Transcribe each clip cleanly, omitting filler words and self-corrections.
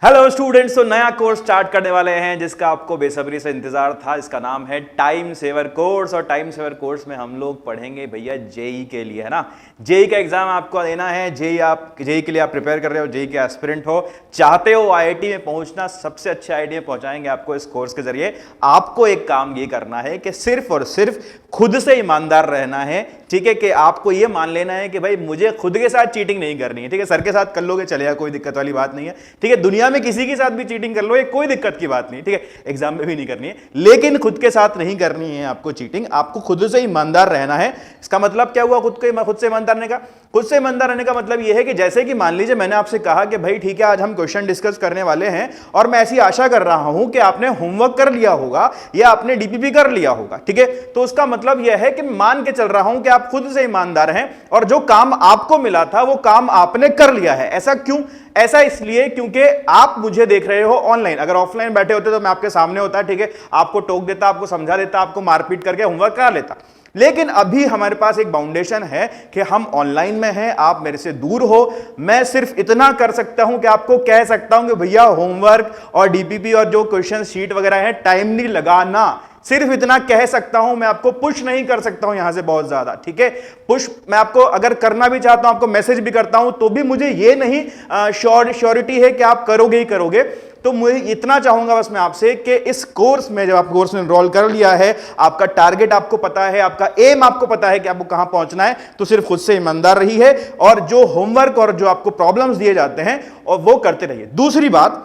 Hello students, तो नया course start करने वाले हैं जिसका आपको बेसब्री से इंतजार था। इसका नाम है टाइम सेवर कोर्स। और टाइम सेवर कोर्स में हम लोग पढ़ेंगे भैया जेई के लिए, है ना। जेई का एग्जाम आपको देना है। जेई के लिए आप प्रिपेयर कर रहे हो, जेई के एस्पिरेंट हो, चाहते हो आईआईटी में पहुंचना, सबसे अच्छे आईआईटी में पहुंचाएंगे आपको इस कोर्स के जरिए। आपको एक काम ये करना है कि सिर्फ और सिर्फ खुद से ईमानदार रहना है, ठीक है। कि आपको ये मान लेना है कि भाई मुझे खुद के साथ चीटिंग नहीं करनी है, ठीक है। सर के साथ कर लोगे चलेगा, कोई दिक्कत वाली बात नहीं है, ठीक है। दुनिया में किसी के साथ भी चीटिंग कर लो, ये कोई दिक्कत की बात नहीं, ठीक है। एग्जाम में भी नहीं करनी है, लेकिन खुद के साथ नहीं करनी है आपको चीटिंग। आपको खुद से ईमानदार रहना है। इसका मतलब क्या हुआ खुद से ईमानदार रहने का? खुद से ईमानदार रहने का मतलब यह है कि जैसे कि मान लीजिए मैंने आपसे कहा कि भाई ठीक है, आज हम क्वेश्चन डिस्कस करने वाले हैं और मैं ऐसी आशा कर रहा हूं कि आपने होमवर्क कर लिया होगा या आपने डीपीपी कर लिया होगा, ठीक है। तो उसका मतलब यह है कि मान के चल रहा हूं कि आप खुद से ईमानदार हैं और जो काम आपको मिला था वो काम आपने कर लिया है। ऐसा क्यों? ऐसा इसलिए क्योंकि आप मुझे देख रहे हो ऑनलाइन। अगर ऑफलाइन बैठे होते तो मैं आपके सामने होता, ठीक है, आपको टोक देता, आपको समझा देता, आपको मारपीट करके होमवर्क करा लेता। लेकिन अभी हमारे पास एक बाउंडेशन है कि हम ऑनलाइन में हैं, आप मेरे से दूर हो। मैं सिर्फ इतना कर सकता हूं कि आपको कह सकता हूं कि भैया होमवर्क और डीपीपी और जो क्वेश्चन शीट वगैरह है टाइमली लगाना, सिर्फ इतना कह सकता हूं। मैं आपको पुश नहीं कर सकता हूं यहां से बहुत ज्यादा, ठीक है। पुश मैं आपको अगर करना भी चाहता हूं, आपको मैसेज भी करता हूं, तो भी मुझे ये नहीं श्योरिटी है कि आप करोगे ही करोगे। तो मुझे इतना चाहूंगा बस मैं आपसे कि इस कोर्स में, जब आप कोर्स में एनरोल कर लिया है, आपका टारगेट आपको पता है, आपका एम आपको पता है कि आपको कहां पहुंचना है, तो सिर्फ खुद से ईमानदार रही है और जो होमवर्क और जो आपको प्रॉब्लम्स दिए जाते हैं और वो करते रहिए। दूसरी बात,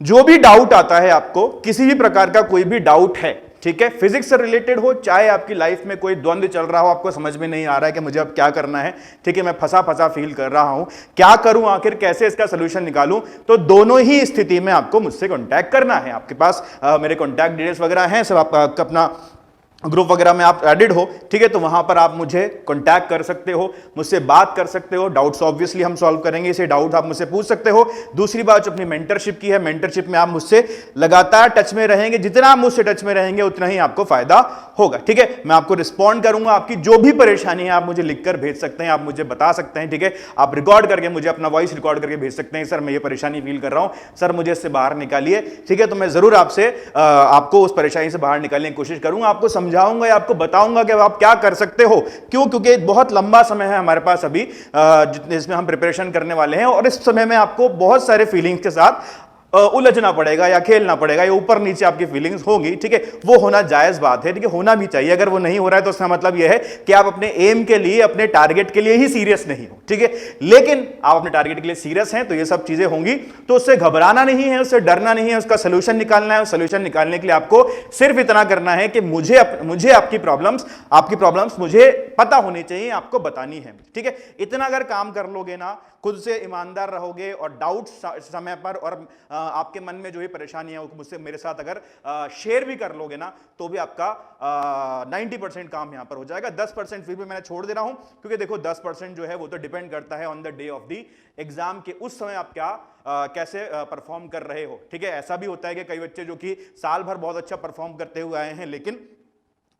जो भी डाउट आता है आपको, किसी भी प्रकार का कोई भी डाउट है, ठीक है, फिजिक्स से रिलेटेड हो, चाहे आपकी लाइफ में कोई द्वंद्व चल रहा हो, आपको समझ में नहीं आ रहा है कि मुझे अब क्या करना है, ठीक है, मैं फंसा फंसा फील कर रहा हूं, क्या करूं, आखिर कैसे इसका सोल्यूशन निकालूं, तो दोनों ही स्थिति में आपको मुझसे कांटेक्ट करना है। आपके पास मेरे कांटेक्ट डिटेल्स वगैरह हैं सब, आपका अपना ग्रुप वगैरह में आप एडिड हो, ठीक है, तो वहां पर आप मुझे कांटेक्ट कर सकते हो, मुझसे बात कर सकते हो। डाउट्स ऑब्वियसली हम सॉल्व करेंगे, इसे डाउट आप मुझसे पूछ सकते हो। दूसरी बात, जो अपनी मेंटरशिप की है, मेंटरशिप में आप मुझसे लगातार टच में रहेंगे। जितना आप मुझसे टच में रहेंगे उतना ही आपको फायदा होगा, ठीक है। मैं आपको रिस्पॉन्ड करूंगा। आपकी जो भी परेशानी है आप मुझे लिखकर भेज सकते हैं, आप मुझे बता सकते हैं, ठीक है। आप रिकॉर्ड करके मुझे अपना वॉइस रिकॉर्ड करके भेज सकते हैं, सर मैं ये परेशानी फील कर रहा हूं, सर मुझे इससे बाहर निकालिए, ठीक है। तो मैं जरूर आपसे आपको उस परेशानी से बाहर निकालने की कोशिश करूंगा, आपको समझाऊंगा या आपको बताऊंगा कि आप क्या कर सकते हो। क्यों? क्योंकि बहुत लंबा समय है हमारे पास अभी जिसमें हम प्रिपरेशन करने वाले हैं, और इस समय में आपको बहुत सारे फीलिंग्स के साथ उलझना पड़ेगा या खेलना पड़ेगा, या ऊपर नीचे आपकी फीलिंग्स होंगी, ठीक है। वो होना जायज बात है, ठीक है, होना भी चाहिए। अगर वो नहीं हो रहा है तो उसका मतलब यह है कि आप अपने एम के लिए, अपने टारगेट के लिए ही सीरियस नहीं हो, ठीक है। लेकिन आप अपने टारगेट के लिए सीरियस हैं तो ये सब चीजें होंगी, तो उससे घबराना नहीं है, उससे डरना नहीं है, उसका सोल्यूशन निकालना है। सोल्यूशन निकालने के लिए आपको सिर्फ इतना करना है कि मुझे आपकी प्रॉब्लम्स मुझे पता होनी चाहिए, आपको बतानी है, ठीक है। इतना अगर काम कर लोगे ना, खुद से ईमानदार रहोगे और डाउट समय पर, और आपके मन में जो ये परेशानी है वो मुझसे, मेरे साथ अगर शेयर भी कर लोगे ना, तो भी आपका 90% काम यहां पर हो जाएगा। 10% फिर भी मैंने छोड़ दे रहा हूं, क्योंकि देखो 10% जो है वो तो डिपेंड करता है on the day of the exam के, उस समय आप क्या कैसे परफॉर्म कर रहे हो, ठीक है। ऐसा भी होता है कि कई बच्चे जो कि साल भर बहुत अच्छा परफॉर्म करते हुए आए हैं, लेकिन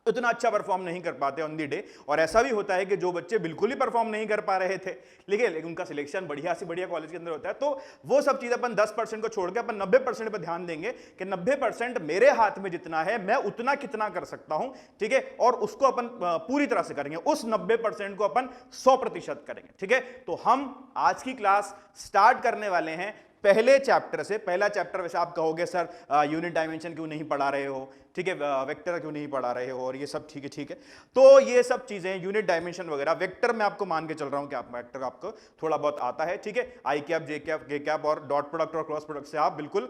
उतना अच्छा परफॉर्म नहीं कर पाते ऑन दी डे। और ऐसा भी होता है कि जो बच्चे बिल्कुल ही परफॉर्म नहीं कर पा रहे थे, लेकिन उनका सिलेक्शन बढ़िया से बढ़िया कॉलेज के अंदर होता है। तो वो सब चीज अपन 10% को छोड़ के अपन 90% पर ध्यान देंगे कि 90% मेरे हाथ में जितना है मैं उतना कितना कर सकता हूं, ठीक है, और उसको अपन पूरी तरह से करेंगे। उस 90% को अपन 100% करेंगे, ठीक है। तो हम आज की क्लास स्टार्ट करने वाले हैं पहले चैप्टर से। पहला चैप्टर, वैसे आप कहोगे सर यूनिट डायमेंशन क्यों नहीं पढ़ा रहे हो, ठीक है, वेक्टर क्यों नहीं पढ़ा रहे हो, और ये सब ठीक है, ठीक है। तो ये सब चीजें, यूनिट डायमेंशन वगैरह, वेक्टर में आपको मान के चल रहा हूं कि आप वेक्टर आपको थोड़ा बहुत आता है, ठीक है। आई कैप, जे कैप, के कैप और डॉट प्रोडक्ट और क्रॉस प्रोडक्ट से आप बिल्कुल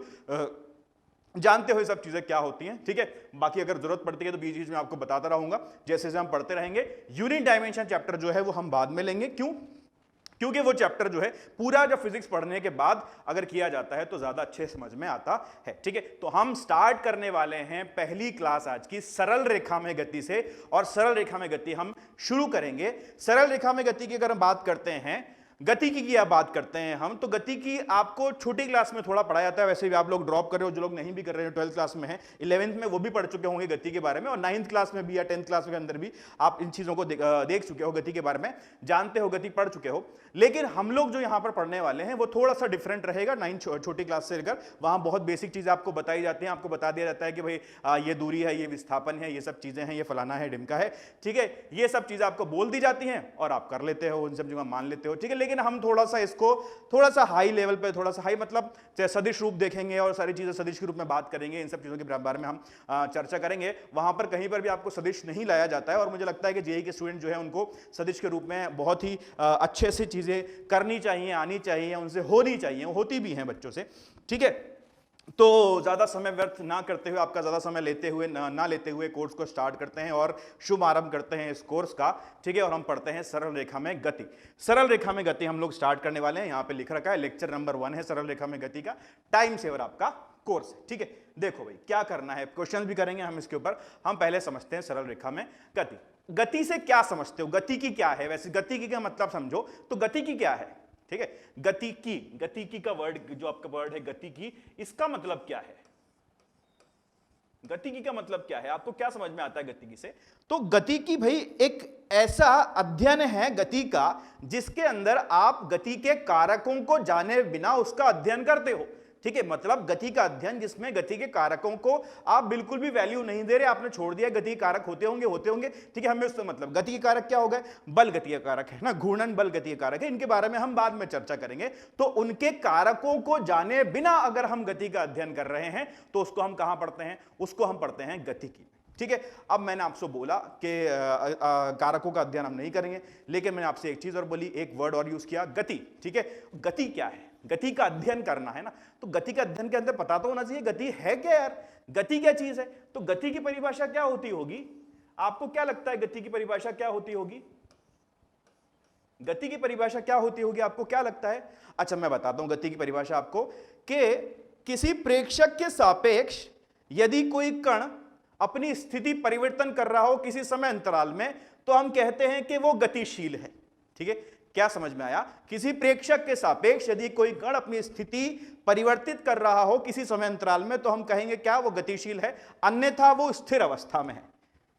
जानते हो ये सब चीजें क्या होती हैं, ठीक है। बाकी अगर जरूरत पड़ती है तो बीच बीच में आपको बताता रहूंगा जैसे जैसे हम पढ़ते रहेंगे। यूनिट डायमेंशन चैप्टर जो है वो हम बाद में लेंगे। क्यों? क्योंकि वो चैप्टर जो है पूरा जब फिजिक्स पढ़ने के बाद अगर किया जाता है तो ज्यादा अच्छे समझ में आता है, ठीक है। तो हम स्टार्ट करने वाले हैं पहली क्लास आज की सरल रेखा में गति से, और सरल रेखा में गति हम शुरू करेंगे। सरल रेखा में गति की अगर हम बात करते हैं गतिकी की आप बात करते हैं हम, तो गतिकी आपको छोटी क्लास में थोड़ा पढ़ाया जाता है, वैसे भी आप लोग ड्रॉप कर रहे हो, जो लोग नहीं भी कर रहे हो 12th क्लास में है, 11th में वो भी पढ़ चुके होंगे गति के बारे में, और 9th क्लास में भी या 10th क्लास के अंदर भी आप इन चीजों को देख चुके हो, गति के बारे में जानते हो, गति पढ़ चुके हो। लेकिन हम लोग जो यहाँ पर पढ़ने वाले हैं वो थोड़ा सा डिफरेंट रहेगा। 9 छोटी क्लास से लेकर वहां बहुत बेसिक चीजें आपको बताई जाती हैं, आपको बता दिया जाता है कि भाई ये दूरी है, ये विस्थापन है, ये सब चीजें हैं, ये फलाना है, ढिमका है, ठीक है, ये सब चीजें आपको बोल दी जाती हैं और आप कर लेते हो, उन सब चीजों मान लेते हो, ठीक है। लेकिन हम थोड़ा सा इसको थोड़ा सा हाई लेवल पे, थोड़ा सा हाई मतलब सदिश रूप देखेंगे और सारी चीजें सदिश के रूप में बात करेंगे, इन सब चीजों के बारे में हम चर्चा करेंगे। वहां पर कहीं पर भी आपको सदिश नहीं लाया जाता है, और मुझे लगता है कि जेईई के स्टूडेंट जो है उनको सदिश के रूप में बहुत ही अच्छे से चीजें करनी चाहिए, आनी चाहिए, उनसे होनी चाहिए, होती भी हैं बच्चों से, ठीक है। तो ज्यादा समय व्यर्थ ना करते हुए, आपका ज्यादा समय लेते हुए ना लेते हुए कोर्स को स्टार्ट करते हैं और शुभ आरंभ करते हैं इस कोर्स का, ठीक है। और हम पढ़ते हैं सरल रेखा में गति। सरल रेखा में गति हम लोग स्टार्ट करने वाले हैं, यहां पे लिख रखा है लेक्चर नंबर 1 है सरल रेखा में गति का, टाइम सेवर आपका कोर्स है, ठीक है। देखो भाई क्या करना है, क्वेश्चन भी करेंगे हम इसके ऊपर। हम पहले समझते हैं सरल रेखा में गति। गति से क्या समझते हो, गति की क्या है, वैसे गति की का मतलब समझो तो गति की क्या है, ठीक है। गतिकी का वर्ड, जो आपका वर्ड है गतिकी, इसका मतलब क्या है, गतिकी का मतलब क्या है, आपको क्या समझ में आता है गतिकी से? तो गतिकी भाई एक ऐसा अध्ययन है गति का जिसके अंदर आप गति के कारकों को जाने बिना उसका अध्ययन करते हो, ठीक है। मतलब गति का अध्ययन जिसमें गति के कारकों को आप बिल्कुल भी वैल्यू नहीं दे रहे, आपने छोड़ दिया, गति कारक होते होंगे, ठीक है। हमें उससे मतलब गति के कारक क्या हो गए, बल गति के कारक है ना, घूर्णन बल गति के कारक है, इनके बारे में हम बाद में चर्चा करेंगे। तो उनके कारकों को जाने बिना अगर हम गति का अध्ययन कर रहे हैं तो उसको हम कहां पढ़ते हैं, उसको हम पढ़ते हैं गतिकी, ठीक है। अब मैंने आपसे बोला कि कारकों का अध्ययन हम नहीं करेंगे, लेकिन मैंने आपसे एक चीज और बोली, एक वर्ड और यूज किया, गति, ठीक है। गति क्या है, गति का अध्ययन करना है ना, तो गति का अध्ययन के अंदर पता तो होना चाहिए गति है क्या यार, गति क्या चीज है। तो गति की परिभाषा क्या होती होगी, आपको क्या लगता है गति की परिभाषा क्या होती होगी, गति की परिभाषा क्या होती होगी, आपको क्या लगता है? अच्छा मैं बताता हूं गति की परिभाषा आपको, कि किसी प्रेक्षक के सापेक्ष यदि कोई कण अपनी स्थिति परिवर्तन कर रहा हो किसी समय अंतराल में, तो हम कहते हैं कि वो गतिशील है, ठीक है। क्या समझ में आया? किसी प्रेक्षक के सापेक्ष यदि कोई कण अपनी स्थिति परिवर्तित कर रहा हो किसी समय अंतराल में, तो हम कहेंगे क्या, वो गतिशील है, अन्यथा वो स्थिर अवस्था में है,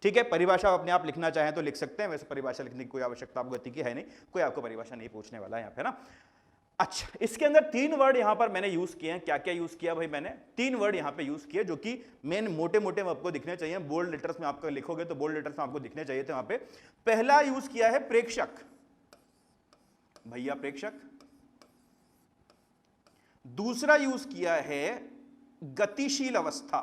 ठीक है। परिभाषा अपने आप लिखना चाहें तो लिख सकते हैं, वैसे परिभाषा लिखने की कोई आवश्यकता आपको गति की है नहीं, कोई आपको परिभाषा नहीं पूछने वाला है यहाँ पे ना। अच्छा, इसके अंदर 3 वर्ड यहां पर मैंने यूज किए हैं। क्या क्या यूज किया भाई मैंने? 3 वर्ड यहां पे यूज किए जो कि मेन मोटे मोटे आपको दिखने चाहिए, बोल्ड लेटर्स में आपको लिखोगे तो बोल्ड लेटर्स में आपको दिखने चाहिए थे वहां पे। पहला यूज किया है प्रेक्षक, भैया प्रेक्षक। दूसरा यूज किया है गतिशील अवस्था,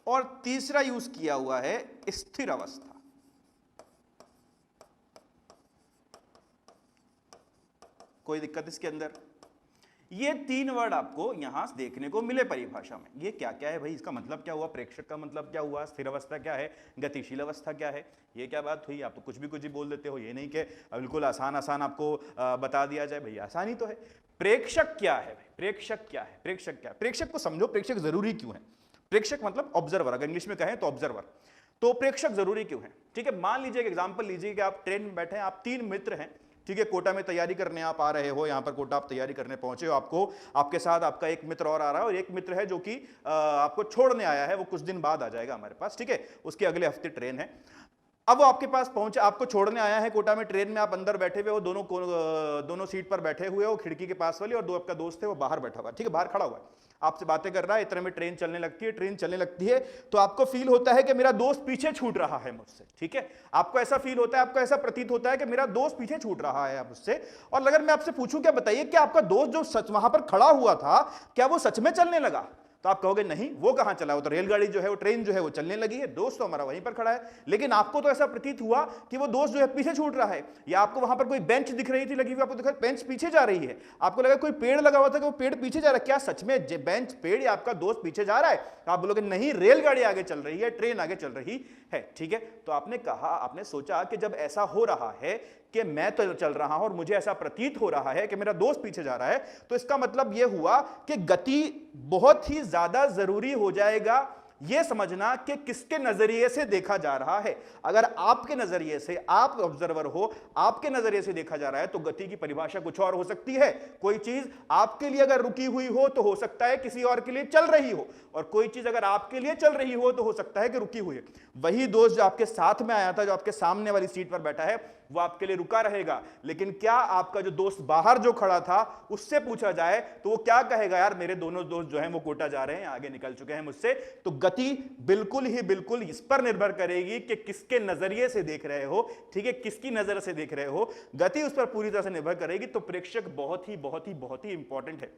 और तीसरा यूज किया हुआ है स्थिर अवस्था। कोई दिक्कत इसके अंदर? ये 3 वर्ड आपको यहां देखने को मिले परिभाषा में। ये क्या क्या है भाई, इसका मतलब क्या हुआ, प्रेक्षक का मतलब क्या हुआ, स्थिर अवस्था क्या है, गतिशील अवस्था क्या है, ये क्या बात हुई? आप तो कुछ भी बोल देते हो, ये नहीं कि बिल्कुल आसान आपको बता दिया जाए। भैया आसानी तो है। प्रेक्षक क्या है भाई, प्रेक्षक क्या है, प्रेक्षक क्या है? प्रेक्षक को समझो, प्रेक्षक जरूरी क्यों है? प्रेक्षक मतलब ऑब्जर्वर, अगर इंग्लिश में कहें तो ऑब्जर्वर। तो प्रेक्षक जरूरी क्यों है? ठीक है, मान लीजिए एक एग्जाम्पल लीजिए कि आप ट्रेन में बैठे हैं, आप 3 मित्र हैं, ठीक है, कोटा में तैयारी करने आप आ रहे हो, यहां पर कोटा आप तैयारी करने पहुंचे हो, आपको आपके साथ आपका एक मित्र और आ रहा है, और एक मित्र है जो कि आपको छोड़ने आया है, वो कुछ दिन बाद आ जाएगा हमारे पास, ठीक है, उसके अगले हफ्ते ट्रेन है। अब वो आपके पास पहुंचा, आपको छोड़ने आया है कोटा में, ट्रेन में आप अंदर बैठे हुए हो, दोनों सीट पर बैठे हुए हो, खिड़की के पास वाली, और 2 आपका दोस्त है वो बाहर बैठा हुआ, ठीक है, बाहर खड़ा हुआ है, आपसे बातें कर रहा है। इतने में ट्रेन चलने लगती है, तो आपको फील होता है कि मेरा दोस्त पीछे छूट रहा है मुझसे, ठीक है, आपको ऐसा फील होता है, आपको ऐसा प्रतीत होता है कि मेरा दोस्त पीछे छूट रहा है मुझसे। और अगर मैं आपसे पूछूं, क्या बताइए, कि आपका दोस्त जो सच वहां पर खड़ा हुआ था, क्या वो सच में चलने लगा? तो आप कहोगे नहीं, वो कहां चला, वो तो रेलगाड़ी जो है, वो ट्रेन जो है वो चलने लगी है, दोस्त तो हमारा वहीं पर खड़ा है। लेकिन आपको तो ऐसा प्रतीत हुआ कि वो दोस्त जो है पीछे छूट रहा है, या आपको वहां पर कोई बेंच दिख रही थी लगी हुई, आपको देखा बेंच पीछे जा रही है, आपको लगा कोई पेड़ लगा हुआ था कि वो पेड़ पीछे जा रहा है। क्या सच में बेंच, पेड़ या आपका दोस्त पीछे जा रहा है? आप बोलोगे नहीं, रेलगाड़ी आगे चल रही है, ट्रेन आगे चल रही है, ठीक है। तो आपने कहा, आपने सोचा कि जब ऐसा हो रहा है कि मैं तो चल रहा हूं और मुझे ऐसा प्रतीत हो रहा है कि मेरा दोस्त पीछे जा रहा है, तो इसका मतलब यह हुआ कि गति बहुत ही ज्यादा जरूरी हो जाएगा यह समझना कि किसके नजरिए से देखा जा रहा है। अगर आपके नजरिए से, आप ऑब्जर्वर हो, आपके नजरिए से देखा जा रहा है तो गति की परिभाषा कुछ और हो सकती है। कोई चीज आपके लिए अगर रुकी हुई हो तो हो सकता है किसी और के लिए चल रही हो, और कोई चीज अगर आपके लिए चल रही हो तो हो सकता है कि रुकी हुई है। वही दोस्त जो आपके साथ में आया था, जो आपके सामने वाली सीट पर बैठा है, वो आपके लिए रुका रहेगा, लेकिन क्या आपका जो दोस्त बाहर जो खड़ा था उससे पूछा जाए तो वो क्या कहेगा, यार मेरे दोनों दोस्त जो हैं वो कोटा जा रहे हैं, आगे निकल चुके हैं मुझसे। तो गति बिल्कुल इस पर निर्भर करेगी कि किसके नजरिए से देख रहे हो, ठीक है, किसकी नजर से देख रहे हो, गति उस पर पूरी तरह से निर्भर करेगी। तो प्रेक्षक बहुत ही इंपॉर्टेंट है।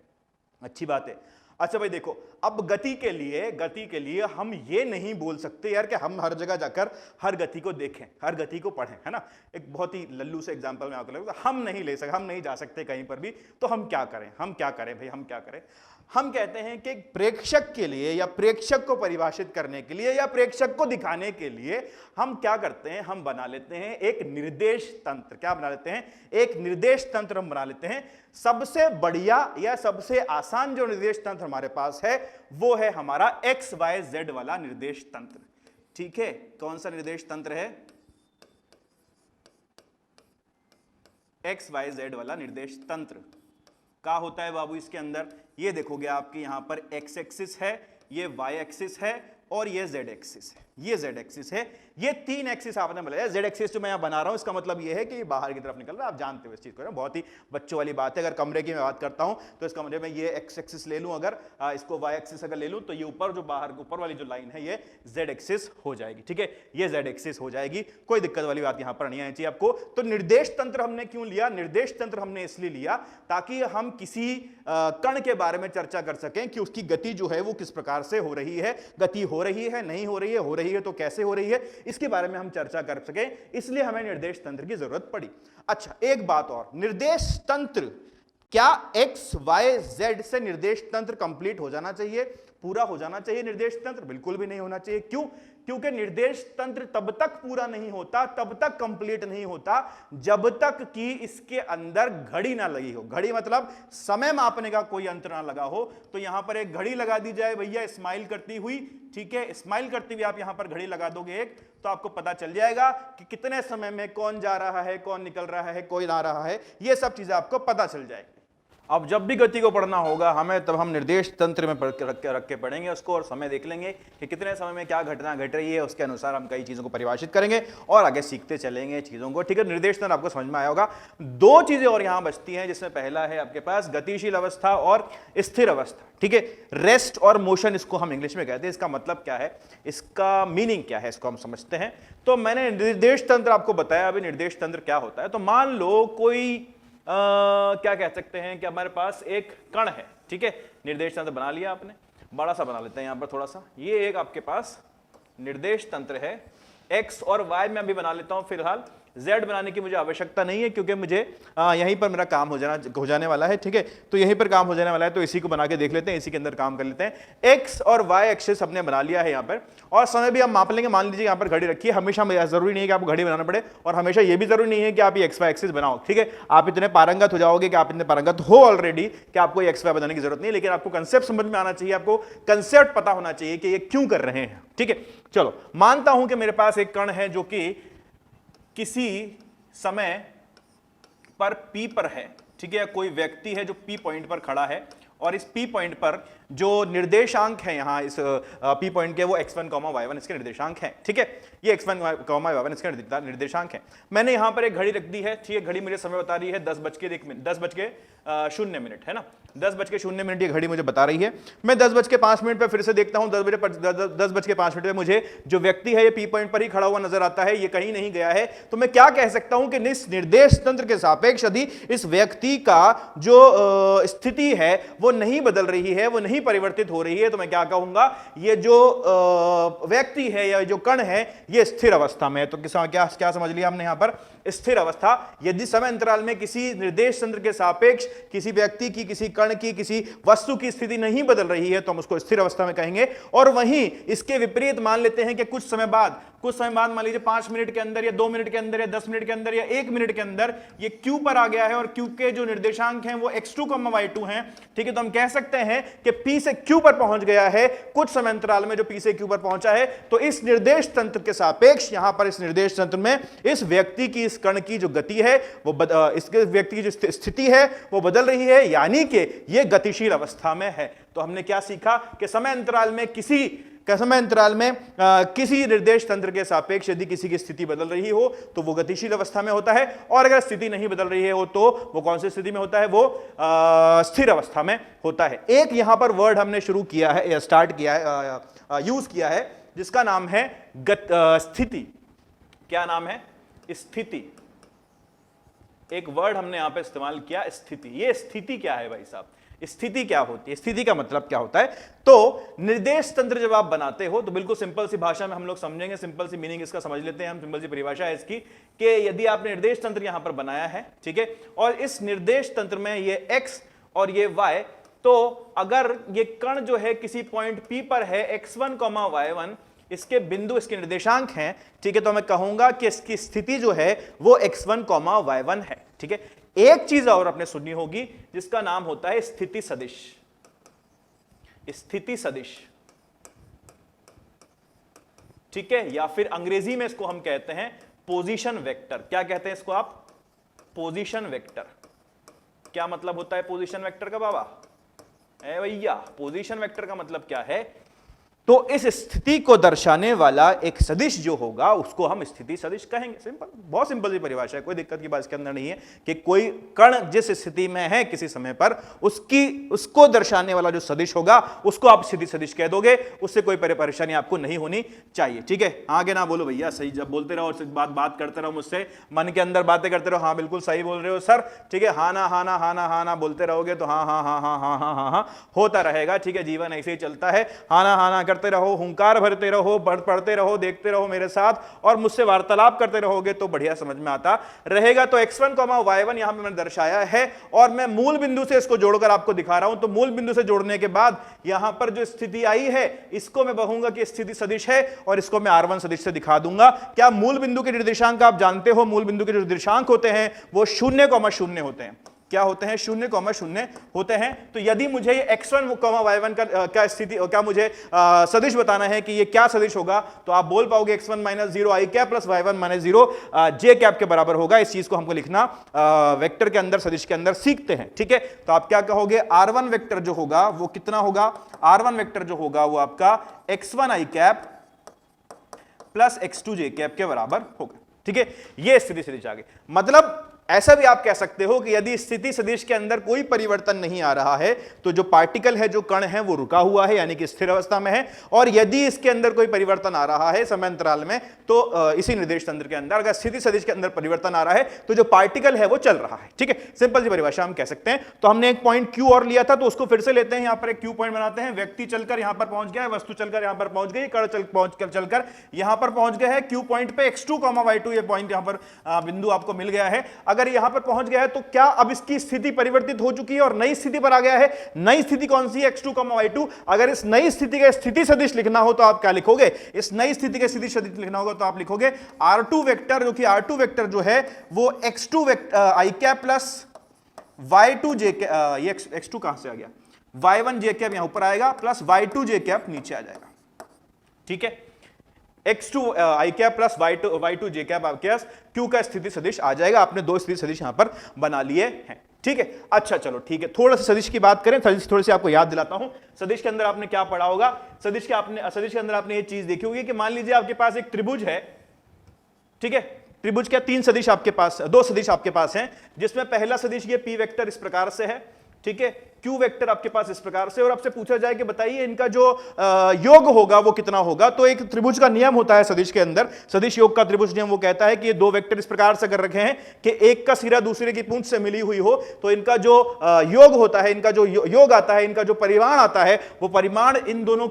अच्छी बात है। अच्छा भाई देखो, अब गति के लिए हम ये नहीं बोल सकते यार कि हम हर जगह जाकर हर गति को देखें, हर गति को पढ़ें, है ना। एक बहुत ही लल्लू से एग्जांपल में आपको लगेगा, हम नहीं जा सकते कहीं पर भी, तो हम क्या करें भाई, हम क्या करें। हम कहते हैं कि प्रेक्षक के लिए या प्रेक्षक को परिभाषित करने के लिए या प्रेक्षक को दिखाने के लिए हम क्या करते हैं, हम बना लेते हैं एक निर्देश तंत्र। क्या बना लेते हैं? एक निर्देश तंत्र हम बना लेते हैं। सबसे बढ़िया या सबसे आसान जो निर्देश तंत्र हमारे पास है वो है हमारा XYZ वाला निर्देश तंत्र। ठीक है, कौन सा निर्देश तंत्र है? XYZ वाला निर्देश तंत्र। क्या होता है बाबू इसके अंदर? ये देखोगे आपके यहां पर x एक्सिस है, ये y एक्सिस है और ये z एक्सिस है, ये z एक्सिस है। ये तीन एक्सिस आपने बनाया। z एक्सिस जो मैं यहां बना रहा हूं इसका मतलब ये है कि ये बाहर की तरफ निकल रहा है, आप जानते हो इस चीज को, बहुत ही बच्चों वाली बात है। अगर कमरे की मैं बात करता हूं तो इस कमरे में ये x एक्सिस ले लूं, अगर इसको y एक्सिस अगर ले लूं तो ये ऊपर जो बाहर ऊपर वाली जो लाइन है ये z एक्सिस हो जाएगी। ठीक है, ये z एक्सिस हो जाएगी, कोई दिक्कत वाली बात यहां पर नहीं आनी चाहिए आपको। तो निर्देश तंत्र हमने क्यों लिया? निर्देश तंत्र हमने इसलिए लिया ताकि हम किसी कण के बारे में चर्चा कर सकें कि उसकी गति जो है वो किस प्रकार से हो रही है, गति हो रही है, नहीं हो रही है तो कैसे हो रही है, इसके बारे में हम चर्चा कर सकें, इसलिए हमें निर्देश तंत्र की जरूरत पड़ी। अच्छा, एक बात और, निर्देश तंत्र क्या XYZ से निर्देश तंत्र कंप्लीट हो जाना चाहिए, पूरा हो जाना चाहिए निर्देश तंत्र? बिल्कुल भी नहीं होना चाहिए। क्यों? क्योंकि निर्देश तंत्र तब तक पूरा नहीं होता, तब तक कंप्लीट नहीं होता जब तक कि इसके अंदर घड़ी ना लगी हो। घड़ी मतलब समय मापने का कोई यंत्र ना लगा हो। तो यहां पर एक घड़ी लगा दी जाए भैया, स्माइल करती हुई, ठीक है, स्माइल करती हुई आप यहां पर घड़ी लगा दोगे एक, तो आपको पता चल जाएगा कि कितने समय में कौन जा रहा है, कौन निकल रहा है, कोई आ रहा है, ये सब चीजें आपको पता चल जाएगी। अब जब भी गति को पढ़ना होगा हमें, तब हम निर्देश तंत्र में रख के पढ़ेंगे उसको, और समय देख लेंगे कि कितने समय में क्या घटना घट रही है, उसके अनुसार हम कई चीज़ों को परिभाषित करेंगे और आगे सीखते चलेंगे चीज़ों को। ठीक है, निर्देश तंत्र आपको समझ में आया होगा। दो चीज़ें और यहाँ बचती हैं, जिसमें पहला है आपके पास गतिशील अवस्था और स्थिर अवस्था। ठीक है, रेस्ट और मोशन इसको हम इंग्लिश में कहते हैं। इसका मतलब क्या है, इसका मीनिंग क्या है, इसको हम समझते हैं। तो मैंने निर्देश तंत्र आपको बताया, अभी निर्देश तंत्र क्या होता है। तो मान लो कोई क्या कह सकते हैं कि हमारे पास एक कण है, ठीक है, निर्देश तंत्र बना लिया आपने, बड़ा सा बना लेते हैं यहां पर थोड़ा सा। ये एक आपके पास निर्देश तंत्र है, x और y में अभी बना लेता हूं फिलहाल, z बनाने की मुझे आवश्यकता नहीं है क्योंकि मुझे यहीं पर मेरा काम हो जाने वाला है। ठीक है, तो यहीं पर काम हो जाने वाला है, तो इसी को बना के देख लेते हैं, इसी के अंदर काम कर लेते हैं। x और y एक्सिस हमने बना लिया है यहाँ पर, और समय भी हम माप लेंगे। मान लीजिए यहाँ पर घड़ी रखी है, हमेशा जरूरी नहीं है कि आपको घड़ी बनाना पड़े, और हमेशा ये भी जरूरी नहीं है कि आप ये XY एक्सिस बनाओ। ठीक है, आप इतने पारंगत हो जाओगे कि आप इतने पारंगत हो ऑलरेडी कि आपको XY बनाने की जरूरत नहीं, लेकिन आपको कंसेप्ट समझ में आना चाहिए, आपको कंसेप्ट पता होना चाहिए कि ये क्यों कर रहे हैं। ठीक है, चलो मानता हूं कि मेरे पास एक कण है जो कि किसी समय पर P पर है। ठीक है, कोई व्यक्ति है जो P पॉइंट पर खड़ा है, और इस P पॉइंट पर जो निर्देशांक है यहाँ इस P पॉइंट के, वो x1, y1 इसके निर्देशांक हैं। ठीक है, ये x1, y1 इसके निर्देशांक हैं। मैंने यहाँ पर एक घड़ी रख दी है, ठीक है, घड़ी मुझे समय बता रही है 10:01 है ना, 10:01 ये घड़ी मुझे बता रही है। मैं 10:05 पर फिर से देखता हूँ, 10:05 पे मुझे जो व्यक्ति है ये P पॉइंट पर ही खड़ा हुआ नजर आता है, ये कहीं नहीं गया है। तो मैं क्या कह सकता हूं कि इस निर्देश तंत्र के सापेक्ष यदि इस व्यक्ति का जो स्थिति है वो नहीं बदल रही है, वो नहीं परिवर्तित हो रही है, तो मैं क्या कहूंगा, ये जो व्यक्ति है या जो कण है ये स्थिर अवस्था में है। तो क्या समझ लिया हमने यहां पर, स्थिर अवस्था। यदि समय अंतराल में किसी निर्देश तंत्र के सापेक्ष किसी व्यक्ति की, किसी कण की, किसी वस्तु की स्थिति नहीं बदल रही है तो हम उसको स्थिर अवस्था में कहेंगे। और वहीं इसके विपरीत मान लेते हैं कि कुछ समय बाद कुछ समय बाद मान लीजिए 5 मिनट के अंदर या 2 मिनट के अंदर या 10 मिनट के अंदर या 1 मिनट के अंदर ये Q पर आ गया है और Q के जो निर्देशांक हैं वो x2, y2 हैं, ठीक है। तो हम कह सकते हैं कि P से Q पर पहुंच गया है कुछ समय अंतराल में जो P से Q पर पहुंचा है। तो इस निर्देश तंत्र के सापेक्ष यहां पर इस निर्देश तंत्र में इस व्यक्ति की, इस कण की जो गति है वो इसके व्यक्ति की जो स्थिति है वो बदल रही है, यानी कि ये गतिशील अवस्था में है। तो हमने क्या सीखा कि समय अंतराल में किसी निर्देश तंत्र के सापेक्ष यदि किसी की स्थिति बदल रही हो तो वो गतिशील अवस्था में होता है, और अगर स्थिति नहीं बदल रही हो तो वो कौन सी स्थिति में होता है, वो स्थिर अवस्था में होता है। एक यहां पर वर्ड हमने शुरू किया है या स्टार्ट किया है, यूज किया है, जिसका नाम है स्थिति। क्या नाम है? स्थिति। एक वर्ड हमने यहां पे इस्तेमाल किया, स्थिति। ये स्थिति क्या है भाई साहब? स्थिति क्या होती है? स्थिति का मतलब क्या होता है? तो निर्देश तंत्र जब आप बनाते हो तो बिल्कुल सिंपल सी भाषा में हम लोग समझेंगे, सिंपल सी मीनिंग इसका समझ लेते हैं हम, सिंपल सी परिभाषा है इसकी कि यदि आपने निर्देश तंत्र यहां पर बनाया है, ठीक है, और इस निर्देश तंत्र में ये x और ये y, तो अगर ये कण जो है किसी पॉइंट P पर है, x1, y1 इसके बिंदु, इसके निर्देशांक हैं, ठीक है, तो मैं कहूंगा कि इसकी स्थिति जो है वो x1, y1 है, ठीक है। एक चीज और आपने सुननी होगी जिसका नाम होता है स्थिति सदिश। स्थिति सदिश, ठीक है, या फिर अंग्रेजी में इसको हम कहते हैं पोजीशन वेक्टर। क्या कहते हैं इसको आप? Position vector. क्या मतलब होता है पोजीशन वेक्टर का बाबा? ए भैया, पोजीशन वेक्टर का मतलब क्या है? तो इस स्थिति को दर्शाने वाला एक सदिश जो होगा उसको हम स्थिति सदिश कहेंगे। सिंपल, बहुत सिंपल सी परिभाषा है, कोई दिक्कत की बात इसके अंदर नहीं है कि कोई कण जिस स्थिति में है किसी समय पर उसको दर्शाने वाला जो सदिश होगा उसको आप स्थिति सदिश कह दोगे, उससे कोई परेशानी आपको नहीं होनी चाहिए, ठीक है। आगे ना बोलो भैया, सही जब बोलते रहो बात करते रहो, मुझसे मन के अंदर बातें करते रहो, हाँ बिल्कुल सही बोल रहे हो सर, ठीक है, हाँ ना हाँ ना हाँ ना हाँ ना बोलते रहोगे तो हाँ हाँ हाँ हाँ हाँ हाँ हाँ हाँ होता रहेगा, ठीक है। जीवन ऐसे ही चलता है, हाँ ना करते रहो, हुंकार भरते रहो, पढ़ते रहो, देखते रहो मेरे साथ और मुझसे वार्तालाप करते रहोगे तो बढ़िया समझ में आता रहेगा। तो x1, y1 यहां पे मैंने दर्शाया है और मैं मूल बिंदु से इसको जोड़कर आपको दिखा रहा हूं। तो मूल बिंदु से जोड़ने के बाद यहां पर जो स्थिति आई है इसको मैं कहूंगा कि स्थिति सदिश है और इसको मैं r1 सदिश से दिखा दूंगा। क्या मूल बिंदु के निर्देशांक आप जानते हो? मूल बिंदु के जो निर्देशांक होते हैं वो 0,0 होते हैं। क्या होते हैं? 0,0 होते हैं। तो यदि मुझे x1, y1 का क्या स्थिति, क्या मुझे सदिश बताना है कि ये क्या सदिश होगा, तो आप बोल पाओगे x1 - 0 i cap plus y1 - 0 j cap के बराबर होगा। इस चीज को हमको लिखना वेक्टर के अंदर, सदिश के अंदर सीखते हैं, ठीक है। तो आप क्या कहोगे? r1 वेक्टर जो होगा वो कितना होगा? r1 वेक्टर जो होगा वो आपका x1 i cap plus x2 j cap के बराबर होगा, ठीक है। ये स्थिति सदिश आ गई। मतलब ऐसा भी आप कह सकते हो कि यदि स्थिति सदिश के अंदर कोई परिवर्तन नहीं आ रहा है तो जो पार्टिकल है, जो कण है, वो रुका हुआ है, यानी कि स्थिर अवस्था में है। और यदि इसके अंदर कोई परिवर्तन आ रहा है समय अंतराल में तो इसी निर्देश तंत्र के अंदर अगर स्थिति सदिश के अंदर परिवर्तन आ रहा है तो जो पार्टिकल है वो चल रहा है, ठीक है। सिंपल सी परिभाषा हम कह सकते हैं। तो हमने एक पॉइंट क्यू और लिया था तो उसको फिर से लेते हैं। यहां पर एक क्यू पॉइंट बनाते हैं। व्यक्ति चलकर यहां पर पहुंच गया है, वस्तु चलकर यहां पर पहुंच गई, कण चलकर यहां पर पहुंच गया है। क्यू पॉइंट पे x2, y2 ये पॉइंट यहां पर बिंदु आपको मिल गया है। अगर यहां पर पहुंच गया है तो क्या अब इसकी स्थिति परिवर्तित हो चुकी है और नई स्थिति पर आ गया है? नई स्थिति कौन सी है? x2, y2। अगर इस नई स्थिति का स्थिति सदिश लिखना हो तो आप क्या लिखोगे? इस नई स्थिति का स्थिति सदिश लिखना होगा तो आप लिखोगे r2 वेक्टर, जो कि r2 वेक्टर जो है वो x2 i cap plus y2 j cap, ये x2 कहां से आ गया? y1 j कैप यहां ऊपर आएगा प्लस y2 j कैप नीचे आ जाएगा, ठीक है। x2 i cap plus y2 j cap आपके पास q का स्थिति सदिश आ जाएगा। आपने दो स्थिति सदिश यहां पर बना लिए हैं, ठीक है। अच्छा चलो ठीक है, थोड़ा सा सदिश की बात करें। सदिश थोड़ी सी आपको याद दिलाता हूं। सदिश के अंदर आपने क्या पढ़ा होगा? सदिश के अंदर आपने ये चीज देखी होगी कि मान लीजिए आपके पास एक त्रिभुज है, ठीक है। त्रिभुज क्या? 3 सदिश आपके पास, 2 सदिश आपके पास हैं, जिसमें पहला सदिश ये p वेक्टर इस प्रकार से है, ठीक है। q वेक्टर आपके पास इस प्रकार से, और आपसे पूछा जाए कि बताइए इनका जो योग होगा वो कितना होगा। तो एक त्रिभुज का नियम होता है सदिश के अंदर, सदिश योग का त्रिभुज नियम, वो कहता है कि ये 2 वेक्टर इस प्रकार से कर रखे हैं कि एक का सिरा दूसरे की पूंछ से मिली हुई हो, तो इनका जो योग होता है, इनका जो योग आता है, इनका जो परिमाण आता है, वो परिमाण इन दोनों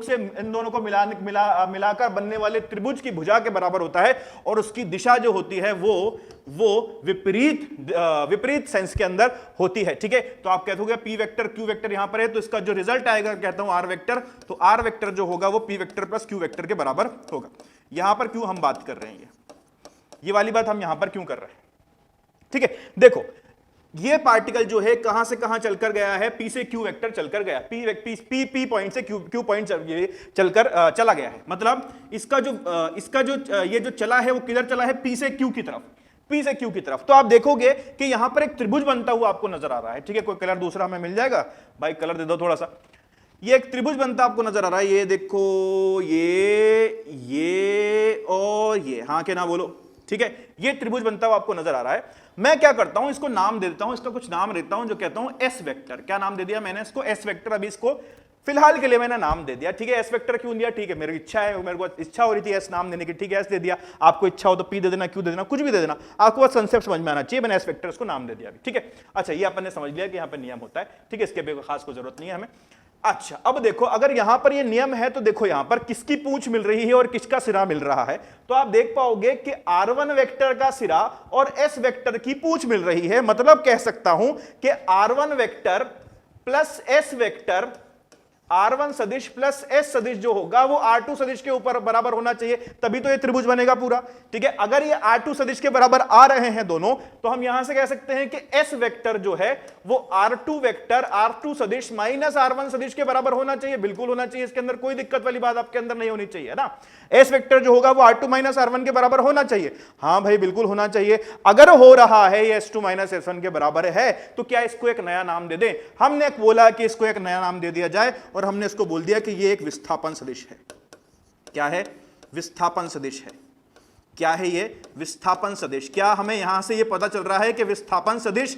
को मिलाकर बनने वाले त्रिभुज की भुजा के बराबर होता है। और उसकी दिशा जो होती है वो विपरीत सेंस के अंदर होती है, ठीक है। तो आप कहते हो p वेक्टर q वेक्टर यहां पर है, तो इसका जो रिजल्ट आएगा कहता हूं r वेक्टर, तो r वेक्टर जो होगा वो p vector plus q vector के बराबर होगा। यहां पर क्यों हम बात कर रहे हैं, ये वाली बात हम यहां पर क्यों कर रहे हैं, ठीक है। देखो ये पार्टिकल जो है कहां से कहां चलकर गया है, पी से क्यू वेक्टर चलकर गया, पी पॉइंट से क्यू पॉइंट चलकर चला गया है। मतलब इसका जो ये जो चला है वो किधर चला है, पी से क्यू की तरफ, पी से क्यू की तरफ। तो आप देखोगे कि यहां पर एक त्रिभुज बनता हुआ आपको नजर आ रहा है, ठीक है। कोई कलर दूसरा हमें मिल जाएगा भाई, कलर दे दो थोड़ा सा। ये एक त्रिभुज बनता आपको नजर आ रहा है, ये देखो, ये और ये, हाँ के ना बोलो, ठीक है। ये त्रिभुज बनता हुआ आपको नजर आ रहा है। मैं क्या करता हूं, इसको नाम दे देता हूं, इसका कुछ नाम देता हूं जो कहता हूं एस वेक्टर। क्या नाम दे दिया मैंने इसको, एस वेक्टर। अभी इसको फिलहाल के लिए मैंने नाम दे दिया, ठीक है। एस वेक्टर क्यों दिया, ठीक है, मेरी इच्छा है, मेरे को इच्छा हो रही थी एस नाम देने की, ठीक है, एस दे दिया। आपको इच्छा हो तो पी दे देना, क्यों दे देना, कुछ भी दे देना, आपको बस कंसेप्ट समझ में आना चाहिए। मैंने एस वेक्टर को नाम दे दिया अभी, ठीक है। अच्छा, ये अपन ने समझ लिया कि यहाँ पर नियम होता है, ठीक है, इसके भी खास कोई जरूरत नहीं है हमें। अच्छा, अब देखो, अगर यहां पर ये नियम है तो देखो यहां पर किसकी पूंछ मिल रही है और किसका सिरा मिल रहा है। तो आप देख पाओगे कि R1 वेक्टर का सिरा और S वेक्टर की पूंछ मिल रही है। मतलब कह सकता हूं कि R1 vector plus S vector, R1 सदिश प्लस S सदिश जो होगा वो R2 सदिश के ऊपर बराबर होना चाहिए, तभी तो ये त्रिभुज बनेगा पूरा, ठीक है। अगर ये R2 सदिश के बराबर आ रहे हैं दोनों, तो हम यहां से कह सकते हैं कि S वेक्टर जो है वो R2 वेक्टर R2 सदिश माइनस R1 सदिश के बराबर होना चाहिए, बिल्कुल होना चाहिए। इसके अंदर कोई दिक्कत वाली बात आपके अंदर नहीं होनी चाहिए ना। S वेक्टर जो होगा वो R2 माइनस R1 के बराबर होना चाहिए, हाँ भाई बिल्कुल होना चाहिए। अगर हो रहा है ये S2 माइनस S1 के बराबर है तो क्या इसको एक नया नाम दे दें। हमने बोला कि इसको एक नया नाम दे दिया जाए और हमने इसको बोल दिया कि ये एक विस्थापन सदिश है। क्या है, विस्थापन सदिश है। क्या है ये, विस्थापन सदिश। क्या हमें यहां से ये पता चल रहा है कि विस्थापन सदिश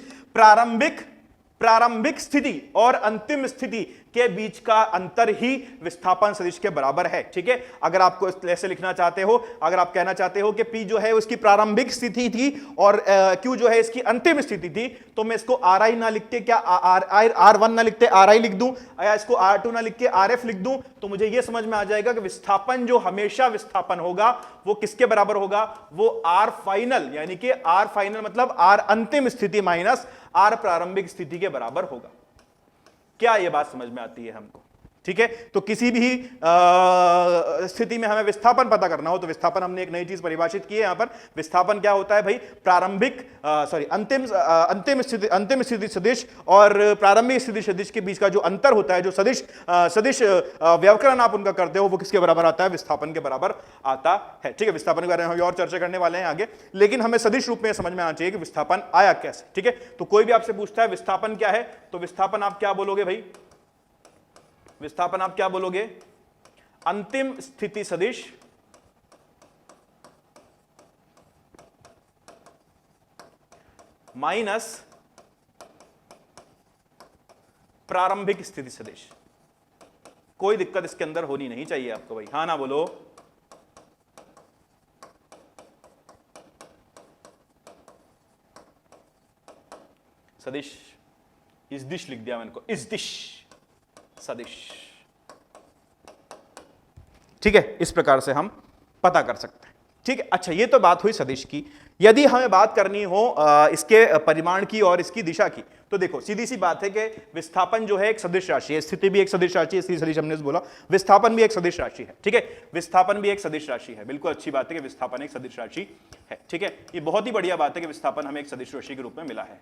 प्रारंभिक स्थिति और अंतिम स्थिति के बीच का अंतर ही विस्थापन सदिश के बराबर है, ठीक है। अगर आपको ऐसे लिखना चाहते हो, अगर आप कहना चाहते हो कि P जो है उसकी प्रारंभिक स्थिति थी और Q जो है इसकी अंतिम स्थिति थी, तो मैं इसको RI ना लिख के क्या R1 ना लिखते RI लिख दूं, या इसको R2 ना लिख के RF लिख दूं, तो मुझे यह समझ में आ जाएगा कि विस्थापन जो हमेशा विस्थापन होगा वो किसके बराबर होगा, वो R फाइनल, यानी कि R फाइनल मतलब R अंतिम स्थिति माइनस R प्रारंभिक स्थिति के बराबर होगा। क्या यह बात समझ में आती है हमको, ठीक है। तो किसी भी स्थिति में हमें विस्थापन पता करना हो तो विस्थापन हमने एक नई चीज परिभाषित की है यहां पर। विस्थापन क्या होता है भाई, अंतिम स्थिति सदिश और प्रारंभिक स्थिति सदिश के बीच का जो अंतर होता है, जो सदिश व्यवकलन आप उनका करते हो, वो किसके बराबर आता है, विस्थापन के बराबर आता है, ठीक है। विस्थापन के बारे में हम और चर्चा करने वाले हैं आगे, लेकिन हमें सदिश रूप में समझ में आना चाहिए कि विस्थापन आया कैसे, ठीक है। तो कोई भी आपसे पूछता है विस्थापन क्या है, तो विस्थापन आप क्या बोलोगे भाई, विस्थापन आप क्या बोलोगे, अंतिम स्थिति सदिश माइनस प्रारंभिक स्थिति सदिश। कोई दिक्कत इसके अंदर होनी नहीं चाहिए आपको भाई, हाँ ना बोलो। सदिश, इस दिश लिख दिया मैंने को, इस दिश सदिश, ठीक है। इस प्रकार से हम पता कर सकते हैं, ठीक है। अच्छा, ये तो बात हुई सदिश की। यदि हमें बात करनी हो इसके परिमाण की और इसकी दिशा की, तो देखो सीधी सी बात है कि विस्थापन जो है एक सदिश राशि है, स्थिति भी एक सदिश राशि है, इसलिए सदिश हमने बोला, विस्थापन भी एक सदिश राशि है, ठीक है। विस्थापन भी एक सदिश राशि है, बिल्कुल अच्छी बात है कि विस्थापन एक सदिश राशि है, ठीक है। ये बहुत ही बढ़िया बात है कि विस्थापन हमें एक सदिश राशि के रूप में मिला है।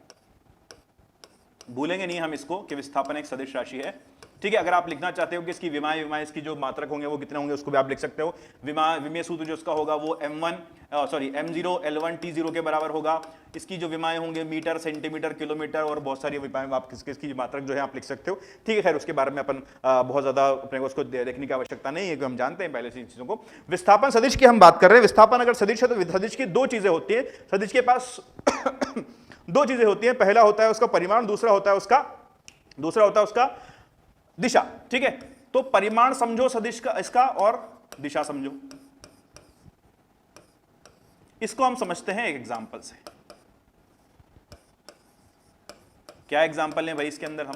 भूलेंगे नहीं हम इसको कि विस्थापन एक सदिश राशि है, ठीक है। अगर आप लिखना चाहते हो कि इसकी विमाएं इसकी जो मात्रक होंगे वो कितने होंगे, उसको भी आप लिख सकते हो। विमेय सूत्र जो उसका होगा वो m0 L1 T0 के बराबर होगा। इसकी जो विमाएं होंगे मीटर, सेंटीमीटर, किलोमीटर और बहुत सारी विमाएं, आप किसकी मात्रक जो है आप लिख सकते हो, ठीक है। खैर उसके बारे में अपन बहुत ज्यादा अपने को उसको देखने की आवश्यकता नहीं है, हम जानते हैं पहले से इन चीजों को। विस्थापन सदिश की हम बात कर रहे हैं। विस्थापन अगर सदिश है तो सदिश की दो चीजें होती है, सदिश के पास दो चीजें होती हैं। पहला होता है उसका परिमाण, दूसरा होता है उसका दिशा, ठीक है। तो परिमाण समझो सदिश का इसका, और दिशा समझो। इसको हम समझते हैं एक एग्जांपल से। क्या एग्जांपल है भाई इसके अंदर,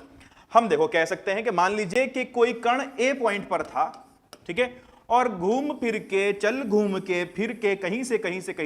हम देखो कह सकते हैं कि मान लीजिए कि कोई कण ए पॉइंट पर था, ठीक है, और घूम फिर के, चल घूम के, फिर के कहीं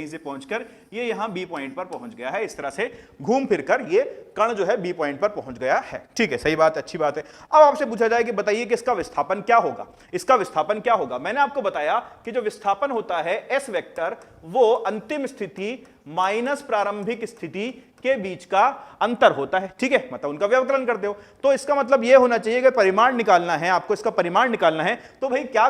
से पहुंचकर ये यहां बी पॉइंट पर पहुंच गया है। इस तरह से घूम फिरकर ये कण जो है बी पॉइंट पर पहुंच गया है। ठीक है, सही बात, अच्छी बात है। अब आपसे पूछा जाए कि बताइए कि इसका विस्थापन क्या होगा। इसका विस्थापन क्या होगा? मैंने आपको बताया कि जो विस्थापन होता है एस वेक्टर, वो अंतिम स्थिति माइनस प्रारंभिक स्थिति के बीच का अंतर होता है। ठीक है, मतलब उनका व्यवकलन करते हो, तो इसका मतलब यह होना चाहिए कि परिमाण निकालना है आपको, इसका परिमाण निकालना है तो भाई क्या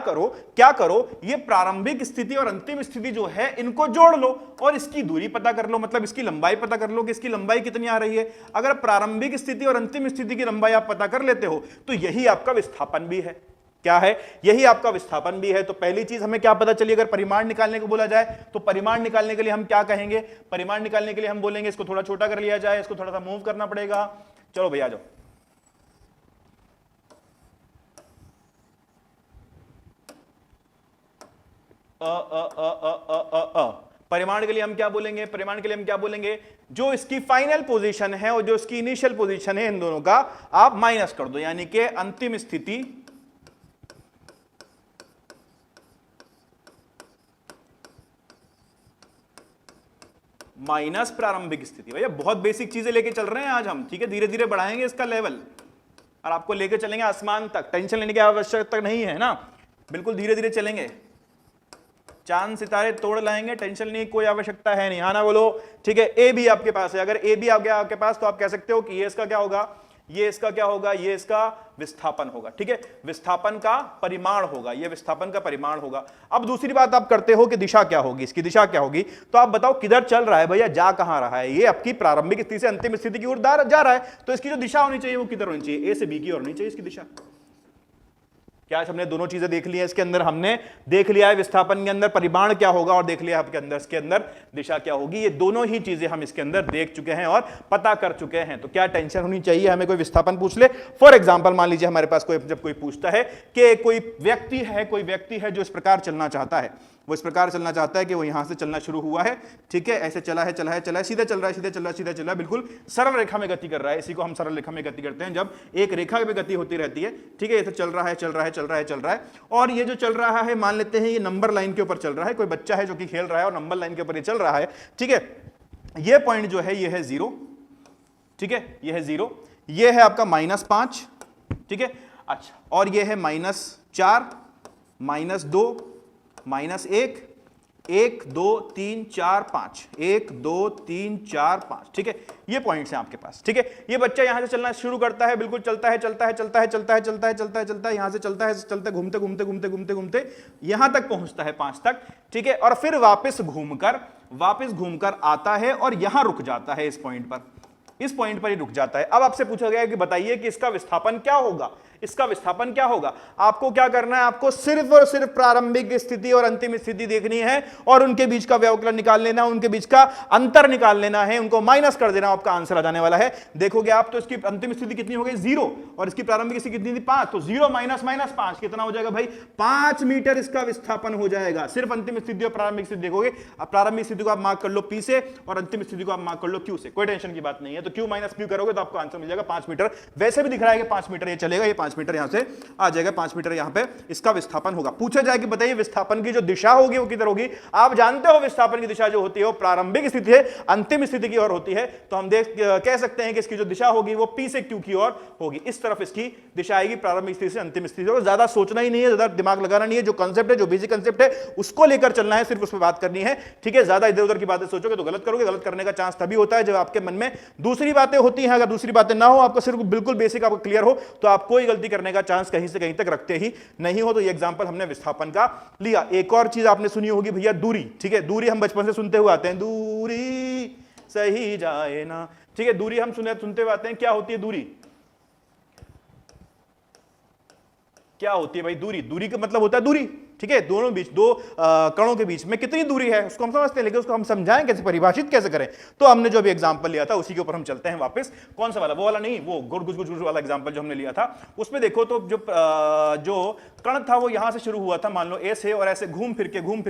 करो, ये प्रारंभिक स्थिति और अंतिम स्थिति जो है इनको जोड़ लो और इसकी दूरी पता कर लो, मतलब इसकी लंबाई पता कर लो कि इसकी लंबाई कितनी आ रही है। अगर प्रारंभिक स्थिति और अंतिम स्थिति की लंबाई आप पता कर लेते हो तो यही आपका विस्थापन भी है। क्या है? यही आपका विस्थापन भी है। तो पहली चीज हमें क्या पता चली, अगर परिमाण निकालने को बोला जाए तो परिमाण निकालने के लिए हम क्या कहेंगे? परिमाण निकालने के लिए हम बोलेंगे इसको थोड़ा छोटा कर लिया जाए, इसको थोड़ा सा मूव करना पड़ेगा। चलो भैया आ जाओ। परिमाण के लिए हम क्या बोलेंगे? परिमाण के लिए हम क्या बोलेंगे? जो इसकी फाइनल पोजीशन है और जो इसकी इनिशियल पोजीशन है, इन दोनों का आप माइनस कर दो, यानी कि अंतिम स्थिति माइनस प्रारंभिक स्थिति। भैया बहुत बेसिक चीजें लेके चल रहे हैं आज हम, ठीक है, धीरे धीरे बढ़ाएंगे इसका लेवल और आपको लेके चलेंगे आसमान तक। टेंशन लेने की आवश्यकता नहीं है ना, बिल्कुल धीरे धीरे चलेंगे, चांद सितारे तोड़ लाएंगे, टेंशन लेने की कोई आवश्यकता है नहीं। हाँ ना बोलो? ठीक है, ए भी आपके पास है, अगर ए भी आ गया आपके पास तो आप कह सकते हो कि ये इसका क्या होगा, ये इसका क्या होगा, ये इसका विस्थापन होगा। ठीक है, विस्थापन का परिमाण होगा, ये विस्थापन का परिमाण होगा। अब दूसरी बात आप करते हो कि दिशा क्या होगी, इसकी दिशा क्या होगी, तो आप बताओ किधर चल रहा है भैया, जा कहां रहा है? ये आपकी प्रारंभिक स्थिति से अंतिम स्थिति की ओर जा रहा है, तो इसकी जो दिशा होनी चाहिए वो किधर होनी चाहिए? ए से बी की ओर होनी चाहिए इसकी दिशा। क्या हमने दोनों चीजें देख ली है इसके अंदर? हमने देख लिया है विस्थापन के अंदर परिमाण क्या होगा और देख लिया आपके अंदर इसके अंदर दिशा क्या होगी। ये दोनों ही चीजें हम इसके अंदर देख चुके हैं और पता कर चुके हैं। तो क्या टेंशन होनी चाहिए हमें कोई विस्थापन पूछ ले? फॉर एग्जांपल मान लीजिए हमारे पास जब कोई पूछता है कि कोई व्यक्ति है जो इस प्रकार चलना चाहता है, वो इस प्रकार चलना चाहता है कि वो यहां से चलना शुरू हुआ है, ठीक है, ऐसे चला है सीधे चल रहा है, बिल्कुल सरल रेखा में गति कर रहा है। इसी को हम सरल रेखा में गति करते हैं, जब एक रेखा में गति होती रहती है। ठीक है, ऐसे चल रहा है और ये जो चल रहा है मान लेते हैं ये नंबर लाइन के ऊपर चल रहा है, कोई बच्चा है जो कि खेल रहा है और नंबर लाइन के ऊपर ये चल रहा है। ठीक है, ये पॉइंट जो है ये है 0, ठीक है, ये है 0, ये है आपका -5, ठीक है, अच्छा, और ये है -4, -2, -1, 1 2 3 4 5, 1 2 3 4 5, ठीक है, ये पॉइंट्स हैं आपके पास। ठीक है, ये बच्चा यहां से चलना शुरू करता है, बिल्कुल चलता है, यहां से चलता है, घूमते यहां तक पहुंचता है 5 तक। ठीक है, और फिर वापस घूमकर आता है और यहां रुक जाता है, इस पॉइंट पर ही रुक जाता है। अब आपसे पूछा गया कि बताइए कि इसका विस्थापन क्या होगा? इसका विस्थापन क्या होगा? आपको क्या करना है? आपको सिर्फ और सिर्फ प्रारंभिक स्थिति और अंतिम स्थिति देखनी है और उनके बीच का व्यवकलन निकाल लेना, उनके बीच का अंतर निकाल लेना है, उनको माइनस कर देना, आपका आंसर आ जाने वाला है। देखोगे आप तो इसकी अंतिम स्थिति कितनी हो गई? 0, और इसकी प्रारंभिक स्थिति कितनी थी? 5, तो 0 - 5 कितना हो जाएगा भाई? 5 मीटर इसका विस्थापन हो जाएगा। सिर्फ अंतिम स्थिति और प्रारंभिक स्थिति देखोगे। अब प्रारंभिक स्थिति को आप मार्क कर लो P से और अंतिम स्थिति को आप मार्क कर लो Q से, कोई टेंशन की बात नहीं है। तो Q - Q करोगे तो आपको आंसर मिल जाएगा 5 मीटर। वैसे भी दिख रहा है कि 5 मीटर ये चलेगा, ये 5 मीटर यहां से आ जाएगा, 5 मीटर यहां पे इसका विस्थापन होगा। पूछा जाए कि बताइए विस्थापन की जो दिशा होगी वो किधर होगी? आप जानते हो विस्थापन की दिशा जो होती है वो प्रारंभिक स्थिति है अंतिम स्थिति की ओर होती है, तो हम कह सकते हैं कि इसकी जो दिशा होगी वो P से Q की ओर होगी। इस तरफ इसकी दिशा आएगी, प्रारंभिक स्थिति से अंतिम स्थिति। और ज्यादा सोचना ही नहीं है, ज्यादा दिमाग लगाना नहीं है, जो कंसेप्ट है, जो बेसिक कंसेप्ट है उसको लेकर चलना है, सिर्फ उस पर बात करनी है। ठीक है, ज्यादा इधर उधर की बातें सोचोगे तो गलत करोगे। गलत करने का चांस तभी होता है जब आपके मन में दूसरी बातें होती हैं। अगर दूसरी बातें ना हो, आपको सिर्फ बिल्कुल बेसिक आपको क्लियर हो, तो आप कोई गलती करने का चांस कहीं से कहीं तक रखते ही नहीं हो। तो ये एग्जांपल हमने विस्थापन का लिया। एक और चीज आपने सुनी होगी भैया, दूरी। ठीक है, दूरी हम बचपन से सुनते हुए आते हैं, दूरी सही जाए ना। ठीक है, दूरी हम सुनते हुए आते हैं। क्या होती है दूरी? क्या होती है भाई दूरी का मतलब होता है दूरी। ठीक है, दोनों बीच, दो कणों के बीच में कितनी दूरी है उसको हम समझते हैं, लेकिन उसको हम समझाएं कैसे, परिभाषित कैसे करें। तो हमने जो अभी एग्जांपल लिया था उसी के ऊपर हम चलते हैं वापस। कौन सा वाला? वो वाला नहीं, वो गुड़ गुज वाला एग्जांपल जो हमने लिया था। उसमें देखो तो जो कण था वो यहां से शुरू हुआ था, मान लो ए से, और ऐसे घूम फिर के कहीं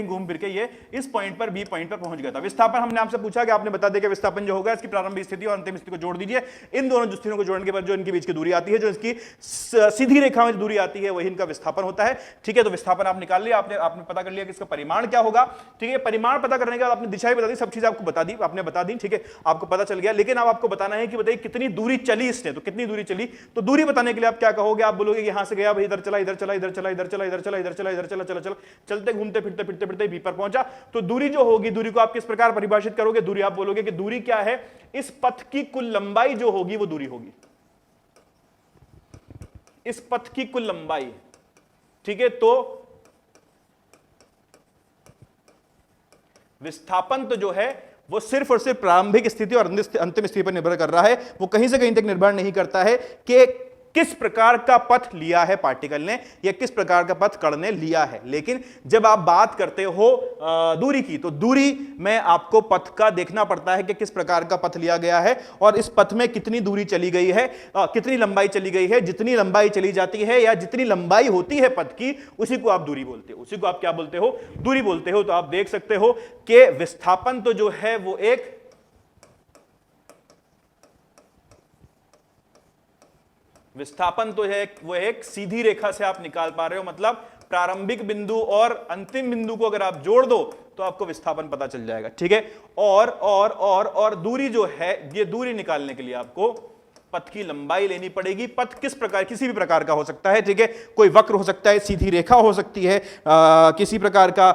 घूम फिर के ये इस पॉइंट पर, बी पॉइंट पर पहुंच गया था। विस्थापन हमने आपसे पूछा कि आपने बता दिया कि विस्थापन जो होगा इसकी प्रारंभिक स्थिति और अंतिम स्थिति को जोड़ दीजिए। इन दोनों स्थितियों को जोड़ने के बाद जो इनके बीच की दूरी आती है, जो इसकी सीधी रेखा में दूरी आती है, वही इनका विस्थापन होता है। ठीक है, तो विस्थापन आप निकाल लिया, आपने पता कर लिया कि इसका परिमाण क्या होगा। ठीक है, परिमाण पता करने के बाद आपने दिशाएं बता दी, सब चीजें आपको बता दी, आपने बता दी। ठीक है, आपको पता चल गया, लेकिन अब आपको बताना है कि बताइए कितनी दूरी चली इसने, तो कितनी दूरी चली, तो दूरी बताने के लिए आप क्या कहोगे, आप बोलोगे यहां से गया भाई, इधर चला, इधर चला, इधर चला, इधर चला, इधर चला, इधर चला, इधर चला, चला चला चलते घूमते फिरते फिरते फिरते बी पर पहुंचा। तो दूरी जो होगी, दूरी को आप किस प्रकार परिभाषित करोगे, दूरी आप बोलोगे कि दूरी क्या है, इस पथ की कुल लंबाई जो होगी वो दूरी होगी, इस पथ की कुल लंबाई। ठीक है, तो विस्थापन तो जो है वो सिर्फ और सिर्फ प्रारंभिक स्थिति और अंतिम स्थिति पर निर्भर कर रहा है, वो कहीं से कहीं तक निर्भर नहीं करता है कि किस प्रकार का पथ लिया है पार्टिकल ने या किस प्रकार का पथ कण ने लिया है। लेकिन जब आप बात करते हो दूरी की, तो दूरी में आपको पथ का देखना पड़ता है कि किस प्रकार का पथ लिया गया है और इस पथ में कितनी दूरी चली गई है, कितनी लंबाई चली गई है। जितनी लंबाई चली जाती है या जितनी लंबाई होती है पथ की, उसी को आप दूरी बोलते हो, उसी को आप क्या बोलते हो, दूरी बोलते हो। तो आप देख सकते हो कि विस्थापन तो जो है वो एक विस्थापन तो है वो एक सीधी रेखा से आप निकाल पा रहे हो, मतलब प्रारंभिक बिंदु और अंतिम बिंदु को अगर आप जोड़ दो तो आपको विस्थापन पता चल जाएगा। ठीक है, और दूरी जो है, ये दूरी निकालने के लिए आपको पथ की लंबाई लेनी पड़ेगी। पथ किस प्रकार, किसी भी प्रकार का हो सकता है। ठीक है, कोई वक्र हो सकता है, सीधी रेखा हो सकती है, किसी प्रकार का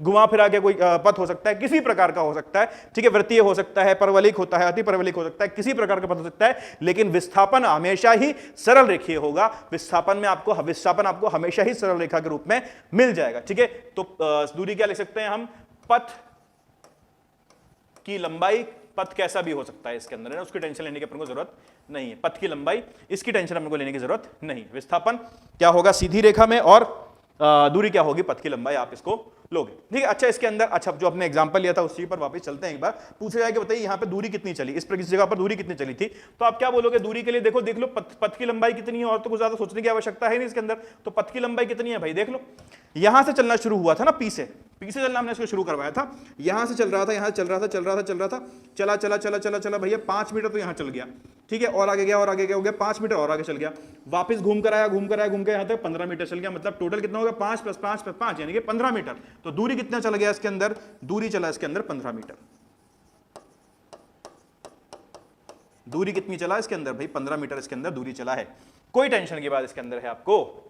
घुमा फिरा के कोई पथ हो सकता है, किसी प्रकार का हो सकता है। ठीक है, वृत्तीय हो सकता है, परवलिक होता है, अति परवलिक हो सकता है, किसी प्रकार का पथ हो सकता है, लेकिन विस्थापन हमेशा ही सरल रेखीय होगा। विस्थापन आपको हमेशा ही सरल रेखा के रूप में मिल जाएगा। ठीक है, तो दूरी क्या लिख सकते हैं हम, पथ की लंबाई, पथ कैसा भी हो सकता है इसके अंदर, है ना, उसकी टेंशन लेने की अपन को जरूरत नहीं है। पथ की लंबाई, इसकी टेंशन अपन को लेने की जरूरत नहीं। विस्थापन क्या होगा सीधी रेखा में, और दूरी क्या होगी, पथ की लंबाई, आप इसको लोगे। ठीक है, अच्छा इसके अंदर, अच्छा जो आपने एग्जांपल लिया था उसी पर वापस चलते हैं एक बार। पूछा जाए कि बताइए यहाँ पे दूरी कितनी चली, इस पर किस जगह पर दूरी कितनी चली थी, तो आप क्या बोलोगे दूरी के लिए, देखो देख लो पथ की लंबाई कितनी है, और तो कुछ ज्यादा सोचने की आवश्यकता है नहीं इसके अंदर। तो पथ की लंबाई कितनी है भाई, देख लो, यहां से चलना शुरू हुआ था ना, पी से चलना हमने इसको शुरू करवाया था, यहां से चल रहा था, यहां चल रहा था, चला चला चला चला चला भैया 5 मीटर तो यहां चल गया। ठीक है, और आगे गया, और आगे गया, हो गया 5 मीटर, और आगे चल गया, वापस घूम कर आया, घूम के यहां तक 15 मीटर चल गया। मतलब टोटल कितना हो गया, 5 + 5 + 5 यानी कि 15 मीटर। तो दूरी कितना चला गया इसके अंदर, दूरी चला इसके अंदर 15 मीटर। दूरी कितनी चला इसके अंदर भाई, 15 मीटर इसके अंदर दूरी चला है। कोई टेंशन की बात इसके अंदर है आपको,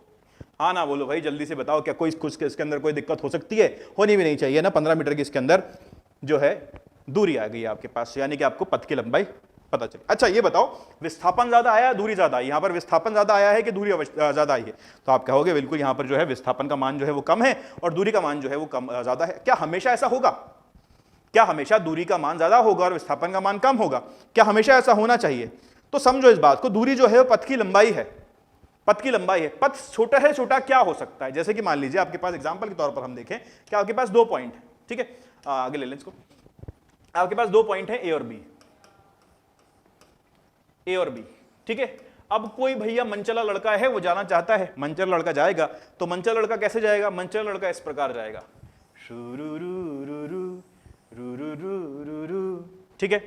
हाँ ना बोलो भाई, जल्दी से बताओ, क्या कोई कुछ इसके अंदर कोई दिक्कत हो सकती है, होनी भी नहीं चाहिए ना। 15 मीटर की इसके अंदर जो है दूरी आ गई है आपके पास, यानी कि आपको पथ की लंबाई पता चली। अच्छा ये बताओ, विस्थापन ज्यादा आया, दूरी ज्यादा आई, यहां पर विस्थापन ज्यादा आया है कि दूरी ज्यादा आई है, तो आप कहोगे बिल्कुल यहां पर जो है विस्थापन का मान जो है वो कम है और दूरी का मान जो है वो कम ज्यादा है। क्या हमेशा ऐसा होगा, क्या हमेशा दूरी का मान ज्यादा होगा और विस्थापन का मान कम होगा, क्या हमेशा ऐसा होना चाहिए? तो समझो इस बात को, दूरी जो है वो पथ की लंबाई है, पथ की लंबाई है। पथ छोटा है, छोटा क्या हो सकता है, जैसे कि मान लीजिए आपके पास एग्जांपल के तौर पर हम देखें कि आपके पास 2 पॉइंट है। ठीक है, आगे ले लें इसको, आपके पास 2 पॉइंट है, ए और बी, ए और बी। ठीक है, अब कोई भैया मनचला लड़का है, वो जाना चाहता है, मनचला लड़का जाएगा, तो मनचला लड़का कैसे जाएगा, मनचला लड़का इस प्रकार जाएगा, ठीक है।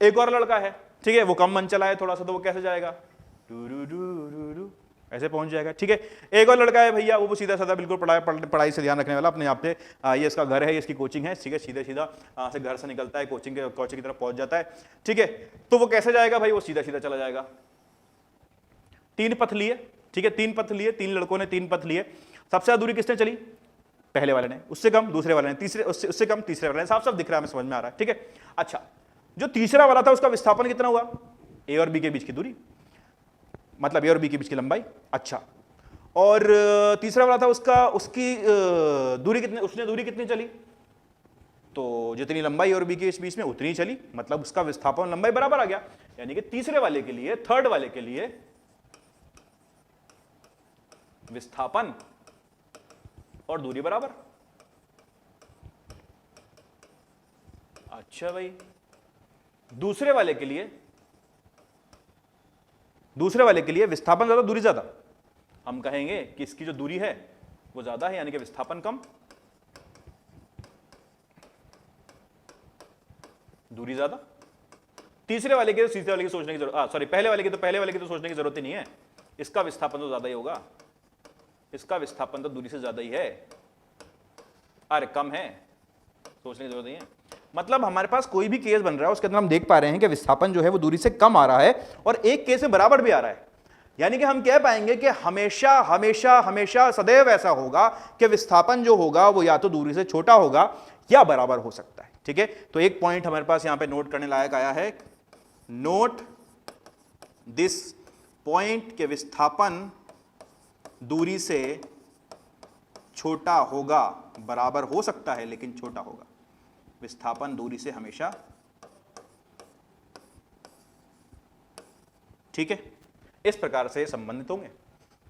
एक और लड़का है, ठीक है, वो कम मनचला है थोड़ा सा, तो वो कैसे जाएगा, ऐसे पहुंच जाएगा। ठीक है, एक और लड़का है भैया, वो सीधा साधा बिल्कुल पढ़ाई से ध्यान रखने वाला, अपने आप पे, ये इसका घर है, इसकी कोचिंग है, ठीक है, सीधा सीधा से घर से निकलता है, कोचिंग की तरफ पहुंच जाता है। ठीक है, तो वो कैसे जाएगा भाई, वो सीधा सीधा चला जाएगा। 3 पथ लिए, ठीक है, 3 पथ लिए, 3 लड़कों ने 3 पथ लिए, सबसे ज्यादा दूरी किसने चली, पहले वाले ने, उससे कम दूसरे वाले ने, तीसरे उससे कम तीसरे वाले ने, साफ साफ दिख रहा है, हमें समझ में आ रहा है। ठीक है, अच्छा जो तीसरा वाला था उसका विस्थापन कितना हुआ, ए और बी के बीच की दूरी, मतलब ए और बी के बीच की लंबाई। अच्छा, और तीसरा वाला था उसकी दूरी कितनी, उसने दूरी कितनी चली, तो जितनी लंबाई और बी के बीच में उतनी ही चली, मतलब उसका विस्थापन लंबाई बराबर आ गया। यानी कि तीसरे वाले के लिए, थर्ड वाले के लिए विस्थापन और दूरी बराबर। अच्छा भाई, दूसरे वाले के लिए विस्थापन ज्यादा, दूरी ज्यादा, हम कहेंगे कि इसकी जो दूरी है वो ज्यादा है, यानी कि विस्थापन कम, दूरी ज्यादा। तीसरे वाले के, तीसरे वाले की सोचने की जरूरत, सॉरी पहले वाले की तो सोचने की जरूरत ही नहीं है, इसका विस्थापन तो ज्यादा ही होगा, इसका विस्थापन तो दूरी से ज्यादा ही है, अरे कम है, सोचने की जरूरत नहीं है। मतलब हमारे पास कोई भी केस बन रहा है उसके अंदर हम देख पा रहे हैं कि विस्थापन जो है वो दूरी से कम आ रहा है और एक केस में बराबर भी आ रहा है। यानी कि हम कह पाएंगे कि हमेशा हमेशा हमेशा सदैव ऐसा होगा कि विस्थापन जो होगा वो या तो दूरी से छोटा होगा या बराबर हो सकता है। ठीक है, तो एक पॉइंट हमारे पास यहां पे नोट करने लायक आया है, नोट दिस पॉइंट के विस्थापन दूरी से छोटा होगा, बराबर हो सकता है लेकिन छोटा होगा। विस्थापन दूरी से हमेशा, ठीक है, इस प्रकार से संबंधित होंगे,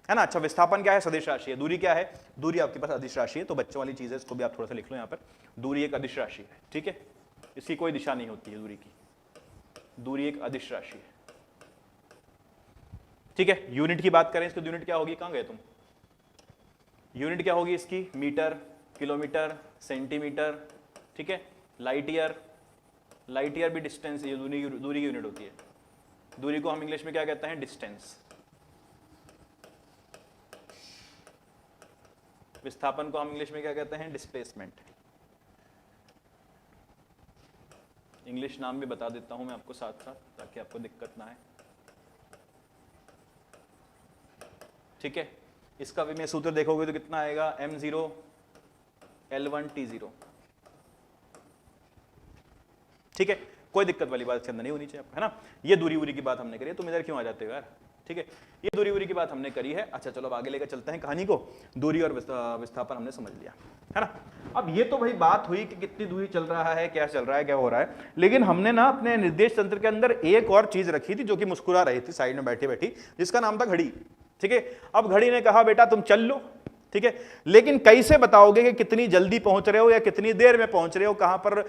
है ना। अच्छा, विस्थापन क्या है? सदिश राशि है। दूरी क्या है? दूरी आपके पास अदिश राशि है, तो बच्चों वाली चीज है, इसको भी आप थोड़ा सा लिख लो यहां पर। दूरी एक अदिश राशि है, ठीक है, इसकी कोई दिशा नहीं होती है दूरी की, दूरी एक अदिश राशि है, ठीक है। यूनिट की बात करें, इसकी यूनिट क्या होगी? कहां गए तुम? यूनिट क्या होगी इसकी? मीटर, किलोमीटर, सेंटीमीटर, ठीक है। लाइट ईयर, लाइट ईयर भी डिस्टेंस, ये दूरी की यूनिट होती है। दूरी को हम इंग्लिश में क्या कहते हैं? डिस्टेंस। विस्थापन को हम इंग्लिश में क्या कहते हैं? डिस्प्लेसमेंट। इंग्लिश नाम भी बता देता हूं मैं आपको साथ साथ, ताकि आपको दिक्कत ना आए, ठीक है। इसका भी मैं सूत्र देखोगे तो कितना आएगा? m0 L1 T0, ठीक है। कोई दिक्कत वाली बात इसके अंदर नहीं होनी चाहिए, है ना। ये दूरी वूरी की बात हमने करी है, तुम इधर क्यों आ जाते हो यार, ठीक है। ये दूरी वूरी की बात हमने करी है। अच्छा चलो अब आगे लेकर चलते हैं कहानी को। दूरी और विस्थापन हमने समझ लिया, है ना। अब ये तो भाई बात हुई कि कितनी दूरी चल रहा है, क्या चल रहा है, क्या हो रहा है, लेकिन हमने ना अपने निर्देश तंत्र के अंदर एक और चीज रखी थी जो कि मुस्कुरा रही थी साइड में बैठी बैठी, जिसका नाम था घड़ी, ठीक है। अब घड़ी ने कहा बेटा तुम चल लो, ठीक है, लेकिन कैसे बताओगे कि कितनी जल्दी पहुंच रहे हो या कितनी देर में पहुंच रहे हो, कहां पर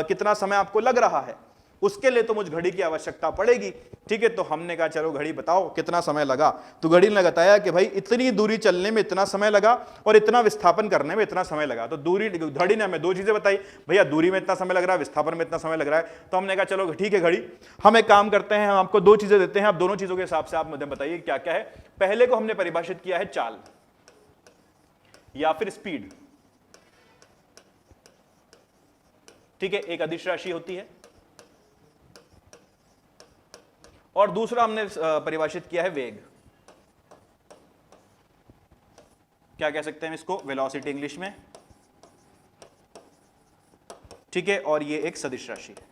कितना समय आपको लग रहा है, उसके लिए तो मुझे घड़ी की आवश्यकता पड़ेगी, ठीक है। तो हमने कहा चलो घड़ी बताओ कितना समय लगा, तो घड़ी ने बताया कि भाई इतनी दूरी चलने में इतना समय लगा और इतना विस्थापन करने में इतना समय लगा। तो दूरी, घड़ी ने हमें दो चीजें बताई, भैया दूरी में इतना समय लग रहा है, विस्थापन में इतना समय लग रहा है। तो हमने कहा चलो ठीक है घड़ी, हम एक काम करते हैं, हम आपको दो चीजें देते हैं, आप दोनों चीजों के हिसाब से आप मुझे बताइए क्या क्या है। पहले को हमने परिभाषित किया है चाल या फिर स्पीड, ठीक है, एक अदिश राशि होती है। और दूसरा हमने परिभाषित किया है वेग, क्या कह सकते हैं इसको? वेलोसिटी इंग्लिश में, ठीक है। और ये एक सदिश राशि है।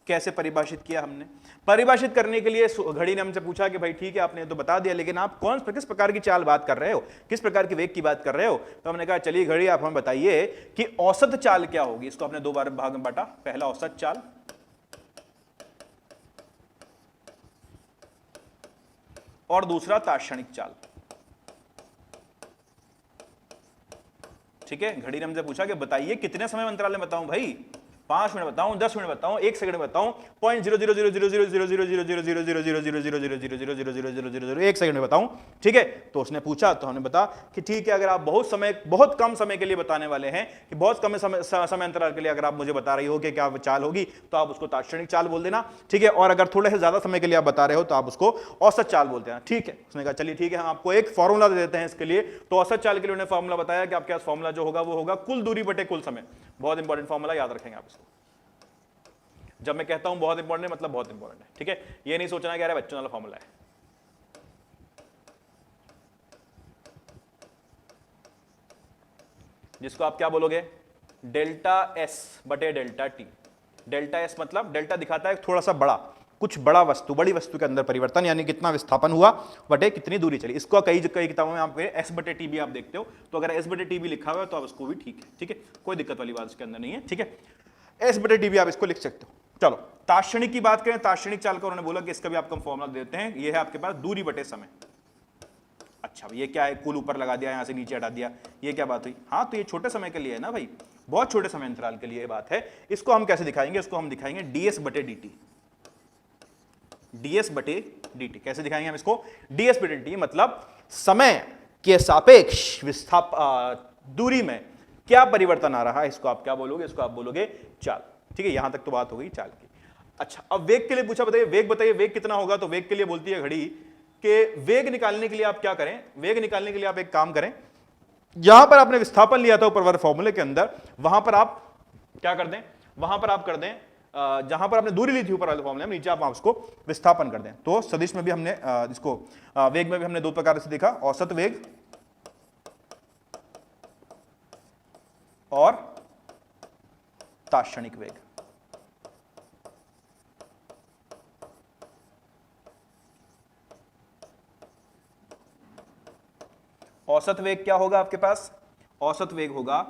कैसे परिभाषित किया हमने? परिभाषित करने के लिए घड़ी ने हमसे पूछा कि भाई ठीक है आपने तो बता दिया, लेकिन आप किस प्रकार की चाल बात कर रहे हो, किस प्रकार की वेग की बात कर रहे हो? तो हमने कहा चलिए घड़ी आप हमें बताइए कि औसत चाल क्या होगी। इसको हमने दो बार भाग में बांटा, पहला औसत चाल और दूसरा तात्क्षणिक चाल, ठीक है। घड़ी ने हमसे पूछा कि बताइए कितने समय अंतराल में बताऊं भाई, 5 मिनट बताऊं, 10 मिनट बताऊं, 1 सेकंड बताऊं, 1 सेकंड में बताऊं, ठीक है। तो उसने पूछा तो हमने बता कि ठीक है, अगर आप बहुत कम समय के लिए बताने वाले हैं, कि बहुत कम समय अंतराल के लिए अगर आप मुझे बता रही हो कि क्या चाल होगी, तो आप उसको तात्क्षणिक चाल बोल देना, ठीक है। और अगर थोड़े से ज्यादा समय के लिए आप बता रहे हो तो आप उसको औसत चाल बोल देना, ठीक है। उसने कहा चलिए ठीक है, हम आपको एक फॉर्मूला दे देते हैं इसके लिए। तो औसत चाल के लिए उन्होंने फॉर्मूला बताया कि आपके पास फॉर्मूला जो होगा वो होगा कुल दूरी बटे कुल समय। बहुत इंपॉर्टेंट फॉर्मूला, याद रखेंगे आप इसको। जब मैं कहता हूं बहुत इंपॉर्टेंट मतलब बहुत इंपॉर्टेंट है, ठीक है। ये नहीं सोचना कि अरे बच्चों वाला फॉर्मूला है। जिसको आप क्या बोलोगे? डेल्टा एस बटे डेल्टा टी। डेल्टा एस मतलब डेल्टा दिखाता है थोड़ा सा बड़ा, कुछ बड़ा वस्तु, बड़ी वस्तु के अंदर परिवर्तन, यानी कितना विस्थापन हुआ बटे कितनी दूरी चली। इसको कई किताबों में आप एस बटे टी भी आप देखते हो, तो अगर एस बटे टी भी लिखा हुआ है तो आप उसको भी ठीक है, कोई दिक्कत वाली बात इसके अंदर नहीं है, ठीक है। एस बटे टी भी आप इसको लिख सकते हो। चलो तात्क्षणिक की बात करें, तात्क्षणिक चाल का उन्होंने बोला कि इसका भी आपको फॉर्मूला देते हैं, ये है आपके पास दूरी बटे समय। अच्छा ये क्या है? कुल ऊपर लगा दिया, यहां से नीचे हटा दिया, ये क्या बात हुई? हाँ तो ये छोटे समय के लिए है ना भाई, बहुत छोटे समय अंतराल के लिए बात है। इसको हम कैसे दिखाएंगे? इसको हम दिखाएंगे डीएस बटे डीटी। डीएस बटे डीटी कैसे दिखाएंगे हम इसको? डीएस बटे डीटी मतलब समय के सापेक्ष दूरी में क्या परिवर्तन आ रहा है, इसको आप क्या बोलोगे? इसको आप बोलोगे चाल, ठीक है। यहां तक तो बात हो गई चाल की। अच्छा अब वेग के लिए पूछा, बताइए वेग, बताइए वेग कितना होगा? तो वेग के लिए बोलती है घड़ी कि वेग निकालने के लिए आप क्या करें, वेग निकालने के लिए आप एक काम करें, यहां पर आपने विस्थापन लिया था ऊपर वाले फॉर्मूले के अंदर, वहां पर आप क्या कर दें, वहां पर आप कर दें जहां पर आपने दूरी ली थी ऊपर वाले फॉर्मूले में, नीचे आप उसको विस्थापन कर दें। तो सदिश में भी हमने इसको वेग में भी हमने दो प्रकार से देखा, औसत वेग और तात्क्षणिक वेग। औसत वेग क्या होगा आपके पास, औसत वेग होगा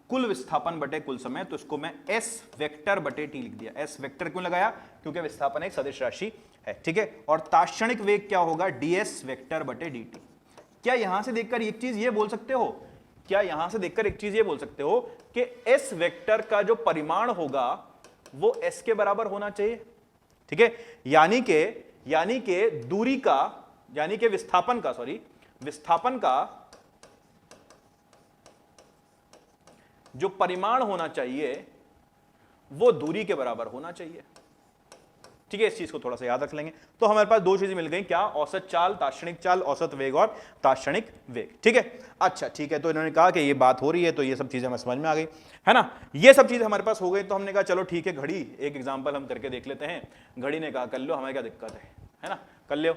कुल विस्थापन बटे कुल समय, तो इसको मैं s वेक्टर बटे t लिख दिया। s वेक्टर क्यों लगाया, क्योंकि विस्थापन एक सदिश राशि है, ठीक है। और तात्क्षणिक वेग क्या होगा, ds वेक्टर बटे dt। क्या यहां से देखकर एक चीज ये बोल सकते हो, क्या यहां से देखकर एक चीज ये बोल सकते हो कि s वेक्टर का जो परिमाण होगा वो s के बराबर होना चाहिए, ठीक है। यानी के दूरी का, यानी कि विस्थापन का, सॉरी विस्थापन का जो परिमाण होना चाहिए वो दूरी के बराबर होना चाहिए, ठीक है। इस चीज को थोड़ा सा याद रख लेंगे। तो हमारे पास दो चीजें मिल गई, क्या, औसत चाल, तात्क्षणिक चाल, औसत वेग और तात्क्षणिक वेग, ठीक है। अच्छा ठीक है, तो इन्होंने कहा कि ये बात हो रही है, तो ये सब चीजें हमें समझ में आ गई, है ना। ये सब चीजें हमारे पास हो गई, तो हमने कहा चलो ठीक है, घड़ी एक एग्जाम्पल हम करके देख लेते हैं। घड़ी ने कहा कर लो, हमें क्या दिक्कत है ना, कर लो।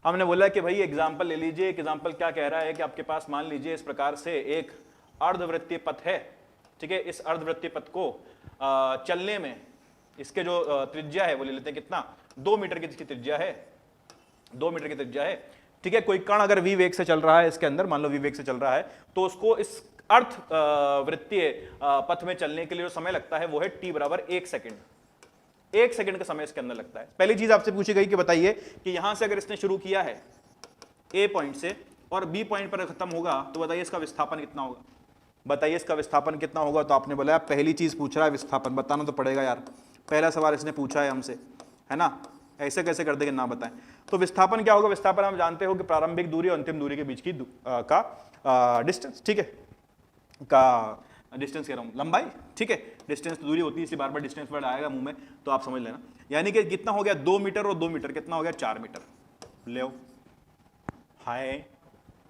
हमने बोला कि भाई एग्जाम्पल ले लीजिए। एग्जाम्पल क्या कह रहा है कि आपके पास मान लीजिए इस प्रकार से एक अर्धवृत्तीय पथ है, ठीक है। इस अर्धवृत्तीय पथ को चलने में इसके जो त्रिज्या है वो ले लेते हैं, कितना, 2 मीटर की इसकी त्रिज्या है, 2 मीटर की त्रिज्या है, ठीक है। कोई कण अगर v वेग से चल रहा है इसके अंदर, मान लो v वेग से चल रहा है, तो उसको इस अर्ध वृत्तीय पथ में चलने के लिए जो समय लगता है वो है t बराबर 1 सेकंड। 1 सेकंड का समय इसके अंदर लगता है। पहली चीज आपसे पूछी गई कि बताइए कि यहां से अगर इसने शुरू किया है a पॉइंट से और b पॉइंट पर खत्म होगा, तो बताइए इसका विस्थापन कितना होगा, बताइए इसका विस्थापन कितना होगा। तो आपने बोला पहली चीज पूछ रहा है विस्थापन, बताना तो पड़ेगा यार, पहला सवाल इसने पूछा है हमसे, है ना, ऐसे कैसे कर देंगे ना बताएं। तो विस्थापन क्या होगा, विस्थापन हम जानते हो कि प्रारंभिक दूरी और अंतिम दूरी के बीच की का डिस्टेंस, ठीक है, का डिस्टेंस कह रहा हूं, लंबाई, ठीक है। डिस्टेंस दूरी होती है, इसी बार डिस्टेंस वर्ड आएगा मुंह में तो आप समझ लेना। यानी कि कितना हो गया, 2 मीटर और 2 मीटर कितना हो गया, 4 मीटर ले आओ। हाय,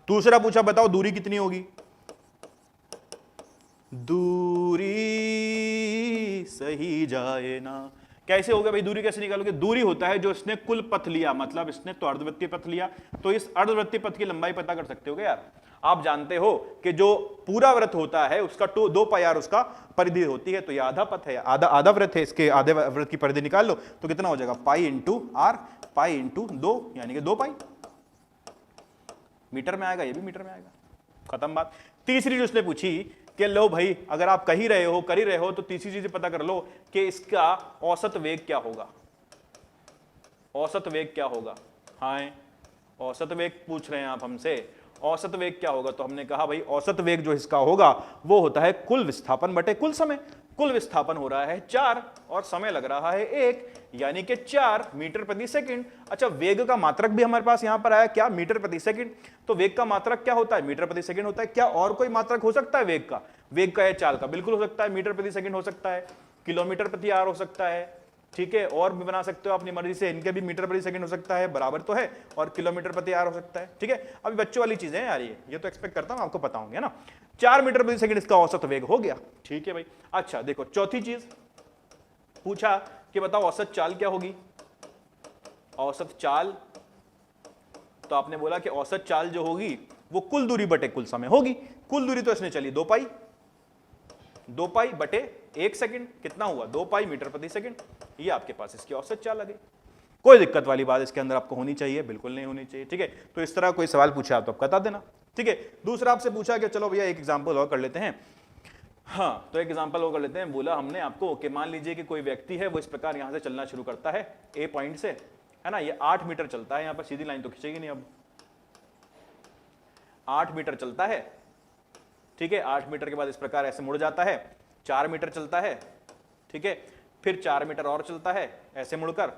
दूसरा पूछा बताओ दूरी कितनी होगी, दूरी सही जाए ना, कैसे होगा भाई, दूरी कैसे निकालोगे, दूरी होता है जो इसने कुल पथ लिया, मतलब इसने तो अर्धवृत्तीय पथ लिया, तो इस अर्धवृत्तीय पथ की लंबाई पता कर सकते हो क्या यार। आप जानते हो कि जो पूरा वृत्त होता है उसका 2 पाई आर उसका परिधि होती है, तो ये आधा पथ है, आधा वृत्त है, इसके आधे वृत्त की परिधि निकाल लो तो कितना हो जाएगा, pi into R, pi into 2 यानी कि 2 पाई। मीटर में आएगा, ये भी मीटर में आएगा, खत्म बात। तीसरी जो उसने पूछी कि लो भाई अगर आप कह ही रहे हो, कर ही रहे हो, तो तीसरी चीज पता कर लो कि इसका औसत वेग क्या होगा, औसत वेग क्या होगा। हाँ, औसत वेग पूछ रहे हैं आप हमसे, औसत वेग क्या होगा। तो हमने कहा भाई औसत वेग जो इसका होगा वो होता है कुल विस्थापन बटे कुल समय। कुल विस्थापन हो रहा है 4 और समय लग रहा है 1, यानी कि 4 मीटर प्रति सेकंड। अच्छा, वेग का मात्रक भी हमारे पास यहां पर आया, क्या, मीटर प्रति सेकंड। तो वेग का मात्रक क्या होता है, मीटर प्रति सेकंड होता है। क्या और कोई मात्रक हो सकता है वेग का, वेग का या चाल का, बिल्कुल हो सकता है, मीटर प्रति सेकंड हो सकता है, किलोमीटर प्रति आवर हो सकता है, ठीक है, और भी बना सकते हो अपनी मर्जी से, इनके भी मीटर प्रति सेकंड हो सकता है, बराबर तो है, और किलोमीटर प्रति आवर हो सकता है, ठीक है। अभी बच्चों वाली चीजें हैं यार, ये तो एक्सपेक्ट करता हूं आपको पता होंगे ना। 4 मीटर प्रति सेकंड इसका औसत वेग हो गया, ठीक है भाई। अच्छा देखो, चौथी चीज पूछा कि बताओ औसत चाल क्या होगी, औसत चाल। तो आपने बोला कि औसत चाल जो होगी वो कुल दूरी बटे कुल समय होगी। कुल दूरी तो इसने चली 2 पाई, 2 पाई बटे 1 सेकंड, कितना हुआ, 2 पाई मीटर प्रति सेकंड। ये आपके पास इसकी औसत चाल आ गई। कोई दिक्कत वाली बात इसके अंदर आपको होनी चाहिए, बिल्कुल नहीं होनी चाहिए, ठीक है। तो इस तरह कोई सवाल पूछा तो आप बता देना, ठीक है। दूसरा आपसे पूछा कि चलो भैया एक एग्जांपल और कर लेते हैं। हाँ, तो एक एग्जांपल और कर लेते हैं। बोला हमने आपको कि मान लीजिए कि कोई व्यक्ति है, वो इस प्रकार यहां से चलना शुरू करता है ए पॉइंट से, है ना, ये 8 मीटर चलता है, यहां पर सीधी लाइन तो खींचेगी नहीं, अब 8 मीटर चलता है, ठीक है। 8 मीटर के बाद इस प्रकार ऐसे मुड़ जाता है, 4 मीटर चलता है, ठीक है, फिर 4 मीटर और चलता है ऐसे मुड़कर,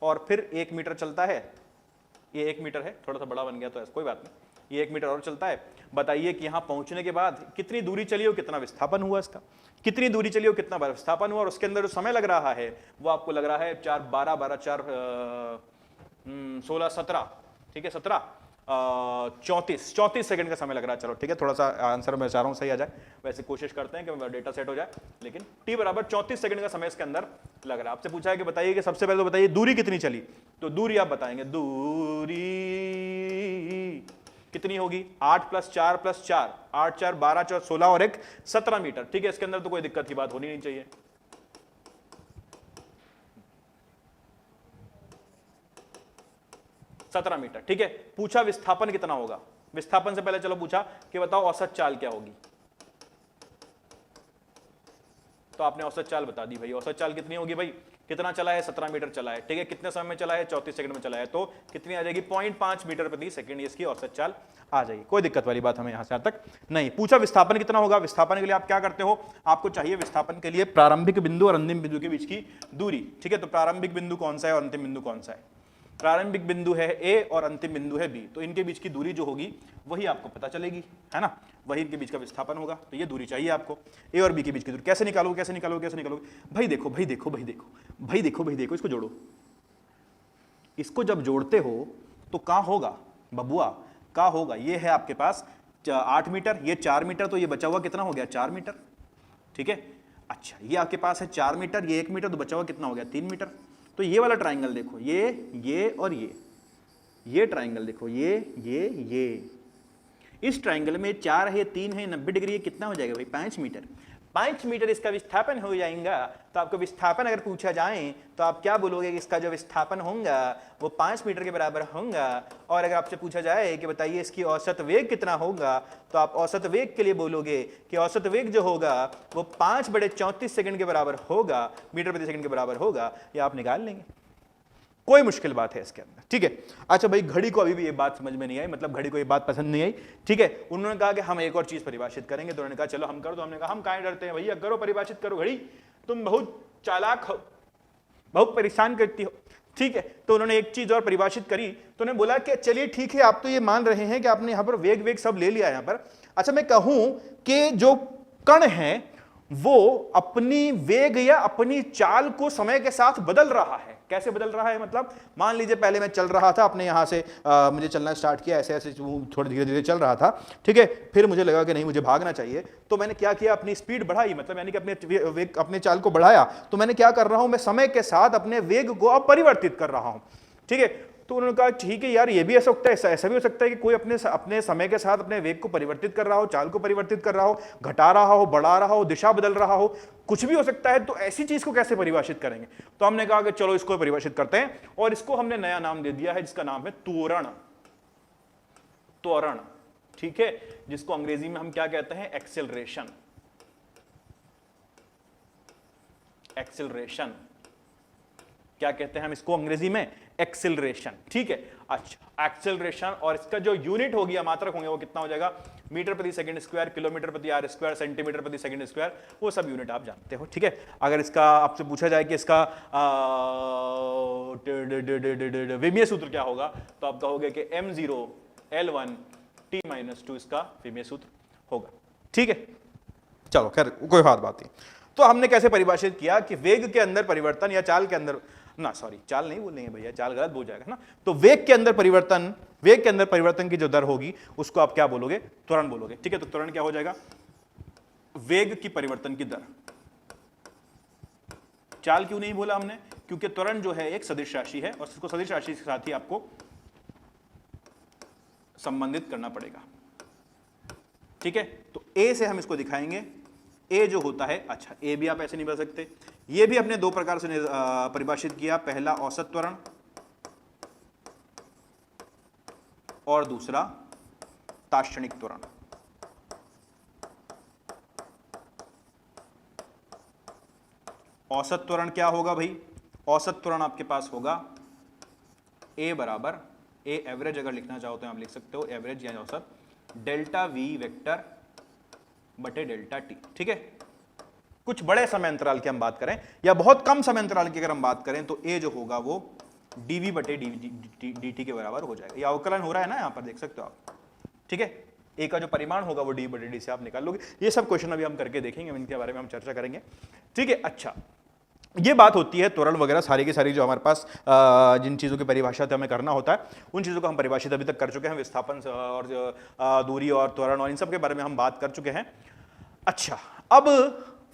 और फिर 1 मीटर चलता है, ये 1 मीटर है, थोड़ा सा बड़ा बन गया तो ऐसा कोई बात नहीं, ये 1 मीटर और चलता है। बताइए कि यहां पहुंचने के बाद कितनी दूरी चली हो, कितना विस्थापन हुआ इसका, कितनी दूरी चली हो, कितना विस्थापन हुआ, और उसके अंदर जो समय लग रहा है वो आपको लग रहा है 4 12 12 4 16 17, ठीक है 34 सेकंड का समय लग रहा है। चलो ठीक है, थोड़ा सा आंसर मैं चाह रहा हूं सही आ जाए, वैसे कोशिश करते हैं कि डेटा सेट हो जाए, लेकिन t बराबर 34 सेकंड का समय इसके अंदर लग रहा है। आपसे पूछा है कि बताइए कि सबसे पहले तो बताइए दूरी कितनी चली, तो दूरी आप बताएंगे, दूरी कितनी होगी 8 + 4 + 4, 8 4 12 4 16 और 1 17 मीटर। ठीक है, इसके अंदर तो कोई दिक्कत की बात होनी नहीं चाहिए। 17 मीटर। ठीक है, पूछा विस्थापन कितना होगा। विस्थापन से पहले चलो पूछा कि बताओ औसत चाल क्या होगी, तो आपने औसत चाल बता दी भाई। औसत चाल कितनी होगी भाई, कितना चला है 17 मीटर चला है। ठीक है, कितने समय में चला है 34 सेकंड में चला है, तो कितनी आ जाएगी 0.5 मीटर प्रति सेकंड, इसकी औसत चाल आ जाएगी। कोई दिक्कत वाली बात हमें यहां से तक नहीं। पूछा विस्थापन कितना होगा। विस्थापन के लिए आप क्या करते हो, आपको चाहिए विस्थापन के लिए प्रारंभिक बिंदु और अंतिम बिंदु के बीच की दूरी। ठीक है, तो प्रारंभिक बिंदु कौन सा है और अंतिम बिंदु कौन सा है। प्रारंभिक बिंदु है ए और अंतिम बिंदु है बी, तो इनके बीच की दूरी जो होगी वही आपको पता चलेगी, है ना, वही इनके बीच का विस्थापन होगा। तो ये दूरी चाहिए आपको, ए और बी के बीच की दूरी। कैसे निकालोगे, कैसे निकालोगे, कैसे निकालोगे भाई, देखो भाई, देखो भाई, देखो भाई, देखो भाई, देखो, इसको जोड़ो। इसको जब जोड़ते हो तो कहां होगा बबुआ, कहां होगा, ये है आपके पास 8 मीटर, ये 4 मीटर, तो ये बचा हुआ कितना हो गया 4 मीटर। ठीक है, अच्छा ये आपके पास है 4 मीटर, ये 1 मीटर, तो बचा हुआ कितना हो गया 3 मीटर। तो ये वाला ट्राइंगल देखो, ये और ये ट्राइंगल देखो, ये इस ट्राइंगल में 4 है, 3 है, 90 डिग्री, ये कितना हो जाएगा भाई 5 मीटर। 5 मीटर इसका विस्थापन हो जाएगा। तो आपको विस्थापन अगर पूछा जाए तो आप क्या बोलोगे कि इसका जो विस्थापन होगा वो 5 मीटर के बराबर होगा। और अगर आपसे पूछा जाए कि बताइए इसकी औसत वेग कितना होगा, तो आप औसत वेग के लिए बोलोगे कि औसत वेग जो होगा वो 5/34 सेकंड के बराबर होगा, मीटर प्रति सेकंड के बराबर होगा। या आप निकाल लेंगे, कोई मुश्किल बात है इसके अंदर। ठीक है, अच्छा भाई घड़ी को अभी भी ये बात समझ में नहीं आई, मतलब घड़ी को ये बात पसंद नहीं आई। ठीक है, उन्होंने कहा कि हम एक और चीज परिभाषित करेंगे, तो उन्होंने कहा चलो हम कर दो। हमने कहा हम काहे डरते हैं भैया, करो परिभाषित करो, घड़ी तुम बहुत चालाक हो, बहुत परेशान करती हो। ठीक है, तो उन्होंने एक चीज और परिभाषित करी, तो उन्होंने बोला कि चलिए ठीक है, आप तो ये मान रहे हैं कि आपने यहां पर वेग सब ले लिया यहां पर। अच्छा मैं कहूं कि जो कण है वो अपनी वेग या अपनी चाल को समय के साथ बदल रहा है। कैसे बदल रहा है, मतलब मान लीजिए पहले मैं चल रहा था, अपने यहां से मुझे चलना स्टार्ट किया, ऐसे ऐसे थोड़े धीरे धीरे चल रहा था। ठीक है, फिर मुझे लगा कि नहीं मुझे भागना चाहिए, तो मैंने क्या किया, अपनी स्पीड बढ़ाई, मतलब यानी कि अपने वेग, अपने चाल को बढ़ाया। तो मैंने क्या कर रहा हूं, मैं समय के साथ अपने वेग को अब परिवर्तित कर रहा हूं। ठीक है, तो उन्होंने कहा ठीक है यार, ये भी ऐसा सकता है, ऐसा भी हो सकता है कि कोई अपने समय के साथ अपने वेग को परिवर्तित कर रहा हो, चाल को परिवर्तित कर रहा हो, घटा रहा हो, बढ़ा रहा हो, दिशा बदल रहा हो, कुछ भी हो सकता है। तो ऐसी चीज को कैसे परिभाषित करेंगे, तो हमने कहा कि चलो इसको परिभाषित करते हैं, और इसको हमने नया नाम दे दिया है जिसका नाम है त्वरण। त्वरण, ठीक है, जिसको अंग्रेजी में हम क्या कहते हैं, एक्सेलरेशन। एक्सेलरेशन क्या कहते हैं हम इसको अंग्रेजी में, एक्सेलरेशन। ठीक है, अच्छा एक्सेलरेशन, और इसका जो यूनिट हो गया, मात्रक होंगे, वो कितना हो जाएगा, मीटर प्रति सेकंड स्क्वायर, किलोमीटर प्रति आर स्क्वायर, सेंटीमीटर प्रति सेकंड स्क्वायर, वो सब यूनिट आप जानते हो। ठीक है, अगर इसका आपसे पूछा जाए कि इसका विमीय सूत्र क्या होगा, तो आप कहोगे कि m0 L1 T-2 इसका विमीय सूत्र होगा। ठीक है, चलो खैर कोई बात नहीं। तो हमने कैसे परिभाषित किया कि वेग के अंदर परिवर्तन या चाल के अंदर ना, सॉरी चाल नहीं बोलेंगे भैया, चाल गलत हो जाएगा ना। तो वेग के अंदर परिवर्तन की जो दर होगी उसको आप क्या बोलोगे, त्वरण बोलोगे। ठीक है, तो त्वरण क्या हो जाएगा, वेग की परिवर्तन की दर। चाल क्यों नहीं बोला हमने, क्योंकि त्वरण जो है एक सदिश राशि है, और इसको सदिश राशि के साथ ही आपको संबंधित करना पड़ेगा। ठीक है, तो ए से हम इसको दिखाएंगे। ए जो होता है, अच्छा ए भी आप ऐसे नहीं बता सकते, ये भी अपने दो प्रकार से परिभाषित किया, पहला औसत त्वरण और दूसरा ताक्षणिक त्वरण। औसत त्वरण क्या होगा भाई, औसत त्वरण आपके पास होगा ए बराबर, ए एवरेज अगर लिखना चाहो तो आप लिख सकते हो, एवरेज यानी औसत, डेल्टा वी वेक्टर बटे डेल्टा टी। ठीक है, कुछ बड़े समय अंतराल की हम बात करें या बहुत कम समय अंतराल की अगर हम बात करें, तो ए जो होगा वो dv बटे dt के बराबर हो जाएगा। ये अवकलन हो रहा है ना, यहां पर देख सकते हो आप। ठीक है, ए का जो परिमाण होगा वो d बटे डी से आप निकाल लोगे। ये सब क्वेश्चन अभी हम करके देखेंगे, इनके बारे में हम चर्चा करेंगे। ठीक है, अच्छा ये बात होती है त्वरण वगैरह सारी की सारी जो हमारे पास जिन चीज़ों की परिभाषा हमें करना होता है उन चीज़ों को हम परिभाषित अभी तक कर चुके हैं। विस्थापन और दूरी और त्वरण और इन सब के बारे में हम बात कर चुके हैं। अच्छा, अब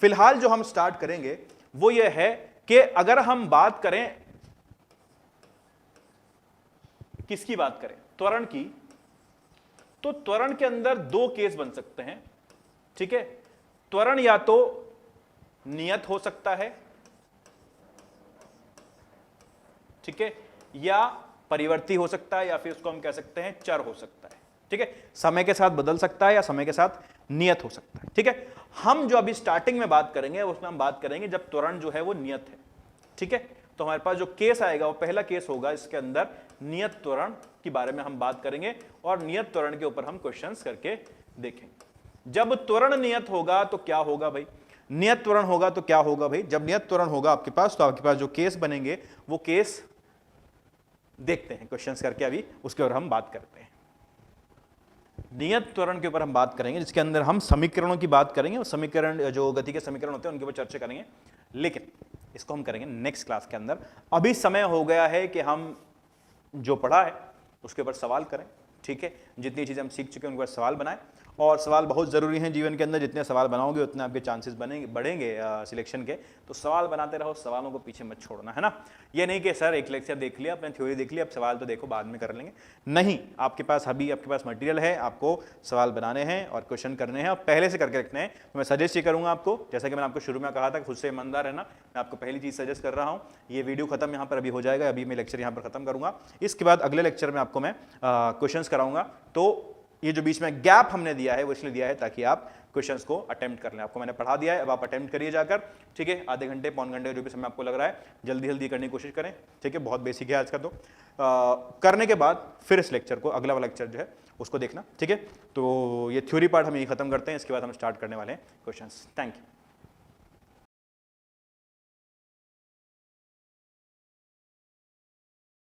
फिलहाल जो हम स्टार्ट करेंगे वो ये है कि अगर हम बात करें, किसकी बात करें, त्वरण की, तो त्वरण के अंदर दो केस बन सकते हैं। ठीक है, त्वरण या तो नियत हो सकता है, ठीक है, या परिवर्ती हो सकता है, या फिर उसको हम कह सकते हैं चर हो सकता है। ठीक है, समय के साथ बदल सकता है या समय के साथ नियत हो सकता है। ठीक है, हम जो अभी स्टार्टिंग में बात करेंगे उसमें हम बात करेंगे जब त्वरण जो है वो नियत है। ठीक है, तो हमारे पास जो केस आएगा वो पहला केस होगा, इसके अंदर नियत त्वरण के बारे में हम बात करेंगे और नियत त्वरण के ऊपर हम क्वेश्चंस करके देखेंगे। जब त्वरण नियत होगा तो क्या होगा भाई, नियत त्वरण होगा तो क्या होगा भाई, जब नियत त्वरण होगा आपके पास तो आपके पास जो केस बनेंगे वो केस देखते हैं क्वेश्चंस करके, अभी उसके ऊपर हम बात करते हैं। नियत त्वरण के ऊपर हम बात करेंगे जिसके अंदर हम समीकरणों की बात करेंगे और समीकरण जो गति के समीकरण होते हैं उनके ऊपर चर्चा करेंगे, लेकिन इसको हम करेंगे नेक्स्ट क्लास के अंदर। अभी समय हो गया है कि हम जो पढ़ा है उसके ऊपर सवाल करें। ठीक है, जितनी चीज़ें हम सीख चुके हैं उनके ऊपर सवाल बनाएं, और सवाल बहुत ज़रूरी हैं जीवन के अंदर। जितने सवाल बनाओगे उतने आपके चांसेस बढ़ेंगे सिलेक्शन के। तो सवाल बनाते रहो, सवालों को पीछे मत छोड़ना, है ना। ये नहीं कि सर एक लेक्चर देख लिया, अपने थ्योरी देख लिया, अब सवाल तो देखो बाद में कर लेंगे, नहीं। आपके पास अभी आपके पास मटेरियल है, आपको सवाल बनाने हैं और क्वेश्चन करने हैं और पहले से करके रखने हैं। तो मैं सजेस्ट ये करूँगा आपको, जैसा कि मैंने आपको शुरू में कहा था, खुद से ईमानदार रहना। मैं आपको पहली चीज़ सजेस्ट कर रहा हूँ, ये वीडियो खत्म यहाँ पर अभी हो जाएगा, अभी मैं लेक्चर यहाँ पर खत्म करूँगा। इसके बाद अगले लेक्चर में आपको मैं क्वेश्चंस कराऊंगा। तो ये जो बीच में गैप हमने दिया है वो इसलिए दिया है ताकि आप क्वेश्चंस को अटेम्प्ट कर लें। आपको मैंने पढ़ा दिया है, अब आप अटेम्प्ट करिए जाकर। ठीक है, आधे घंटे पौन घंटे जो भी समय आपको लग रहा है जल्दी जल्दी करने की कोशिश करें। ठीक है, बहुत बेसिक है आज का। तो करने के बाद फिर इस लेक्चर को, अगला वाला लेक्चर जो है उसको देखना। ठीक है, तो ये थ्योरी पार्ट हम यही खत्म करते हैं, इसके बाद हम स्टार्ट करने वाले हैं क्वेश्चंस। Thank you.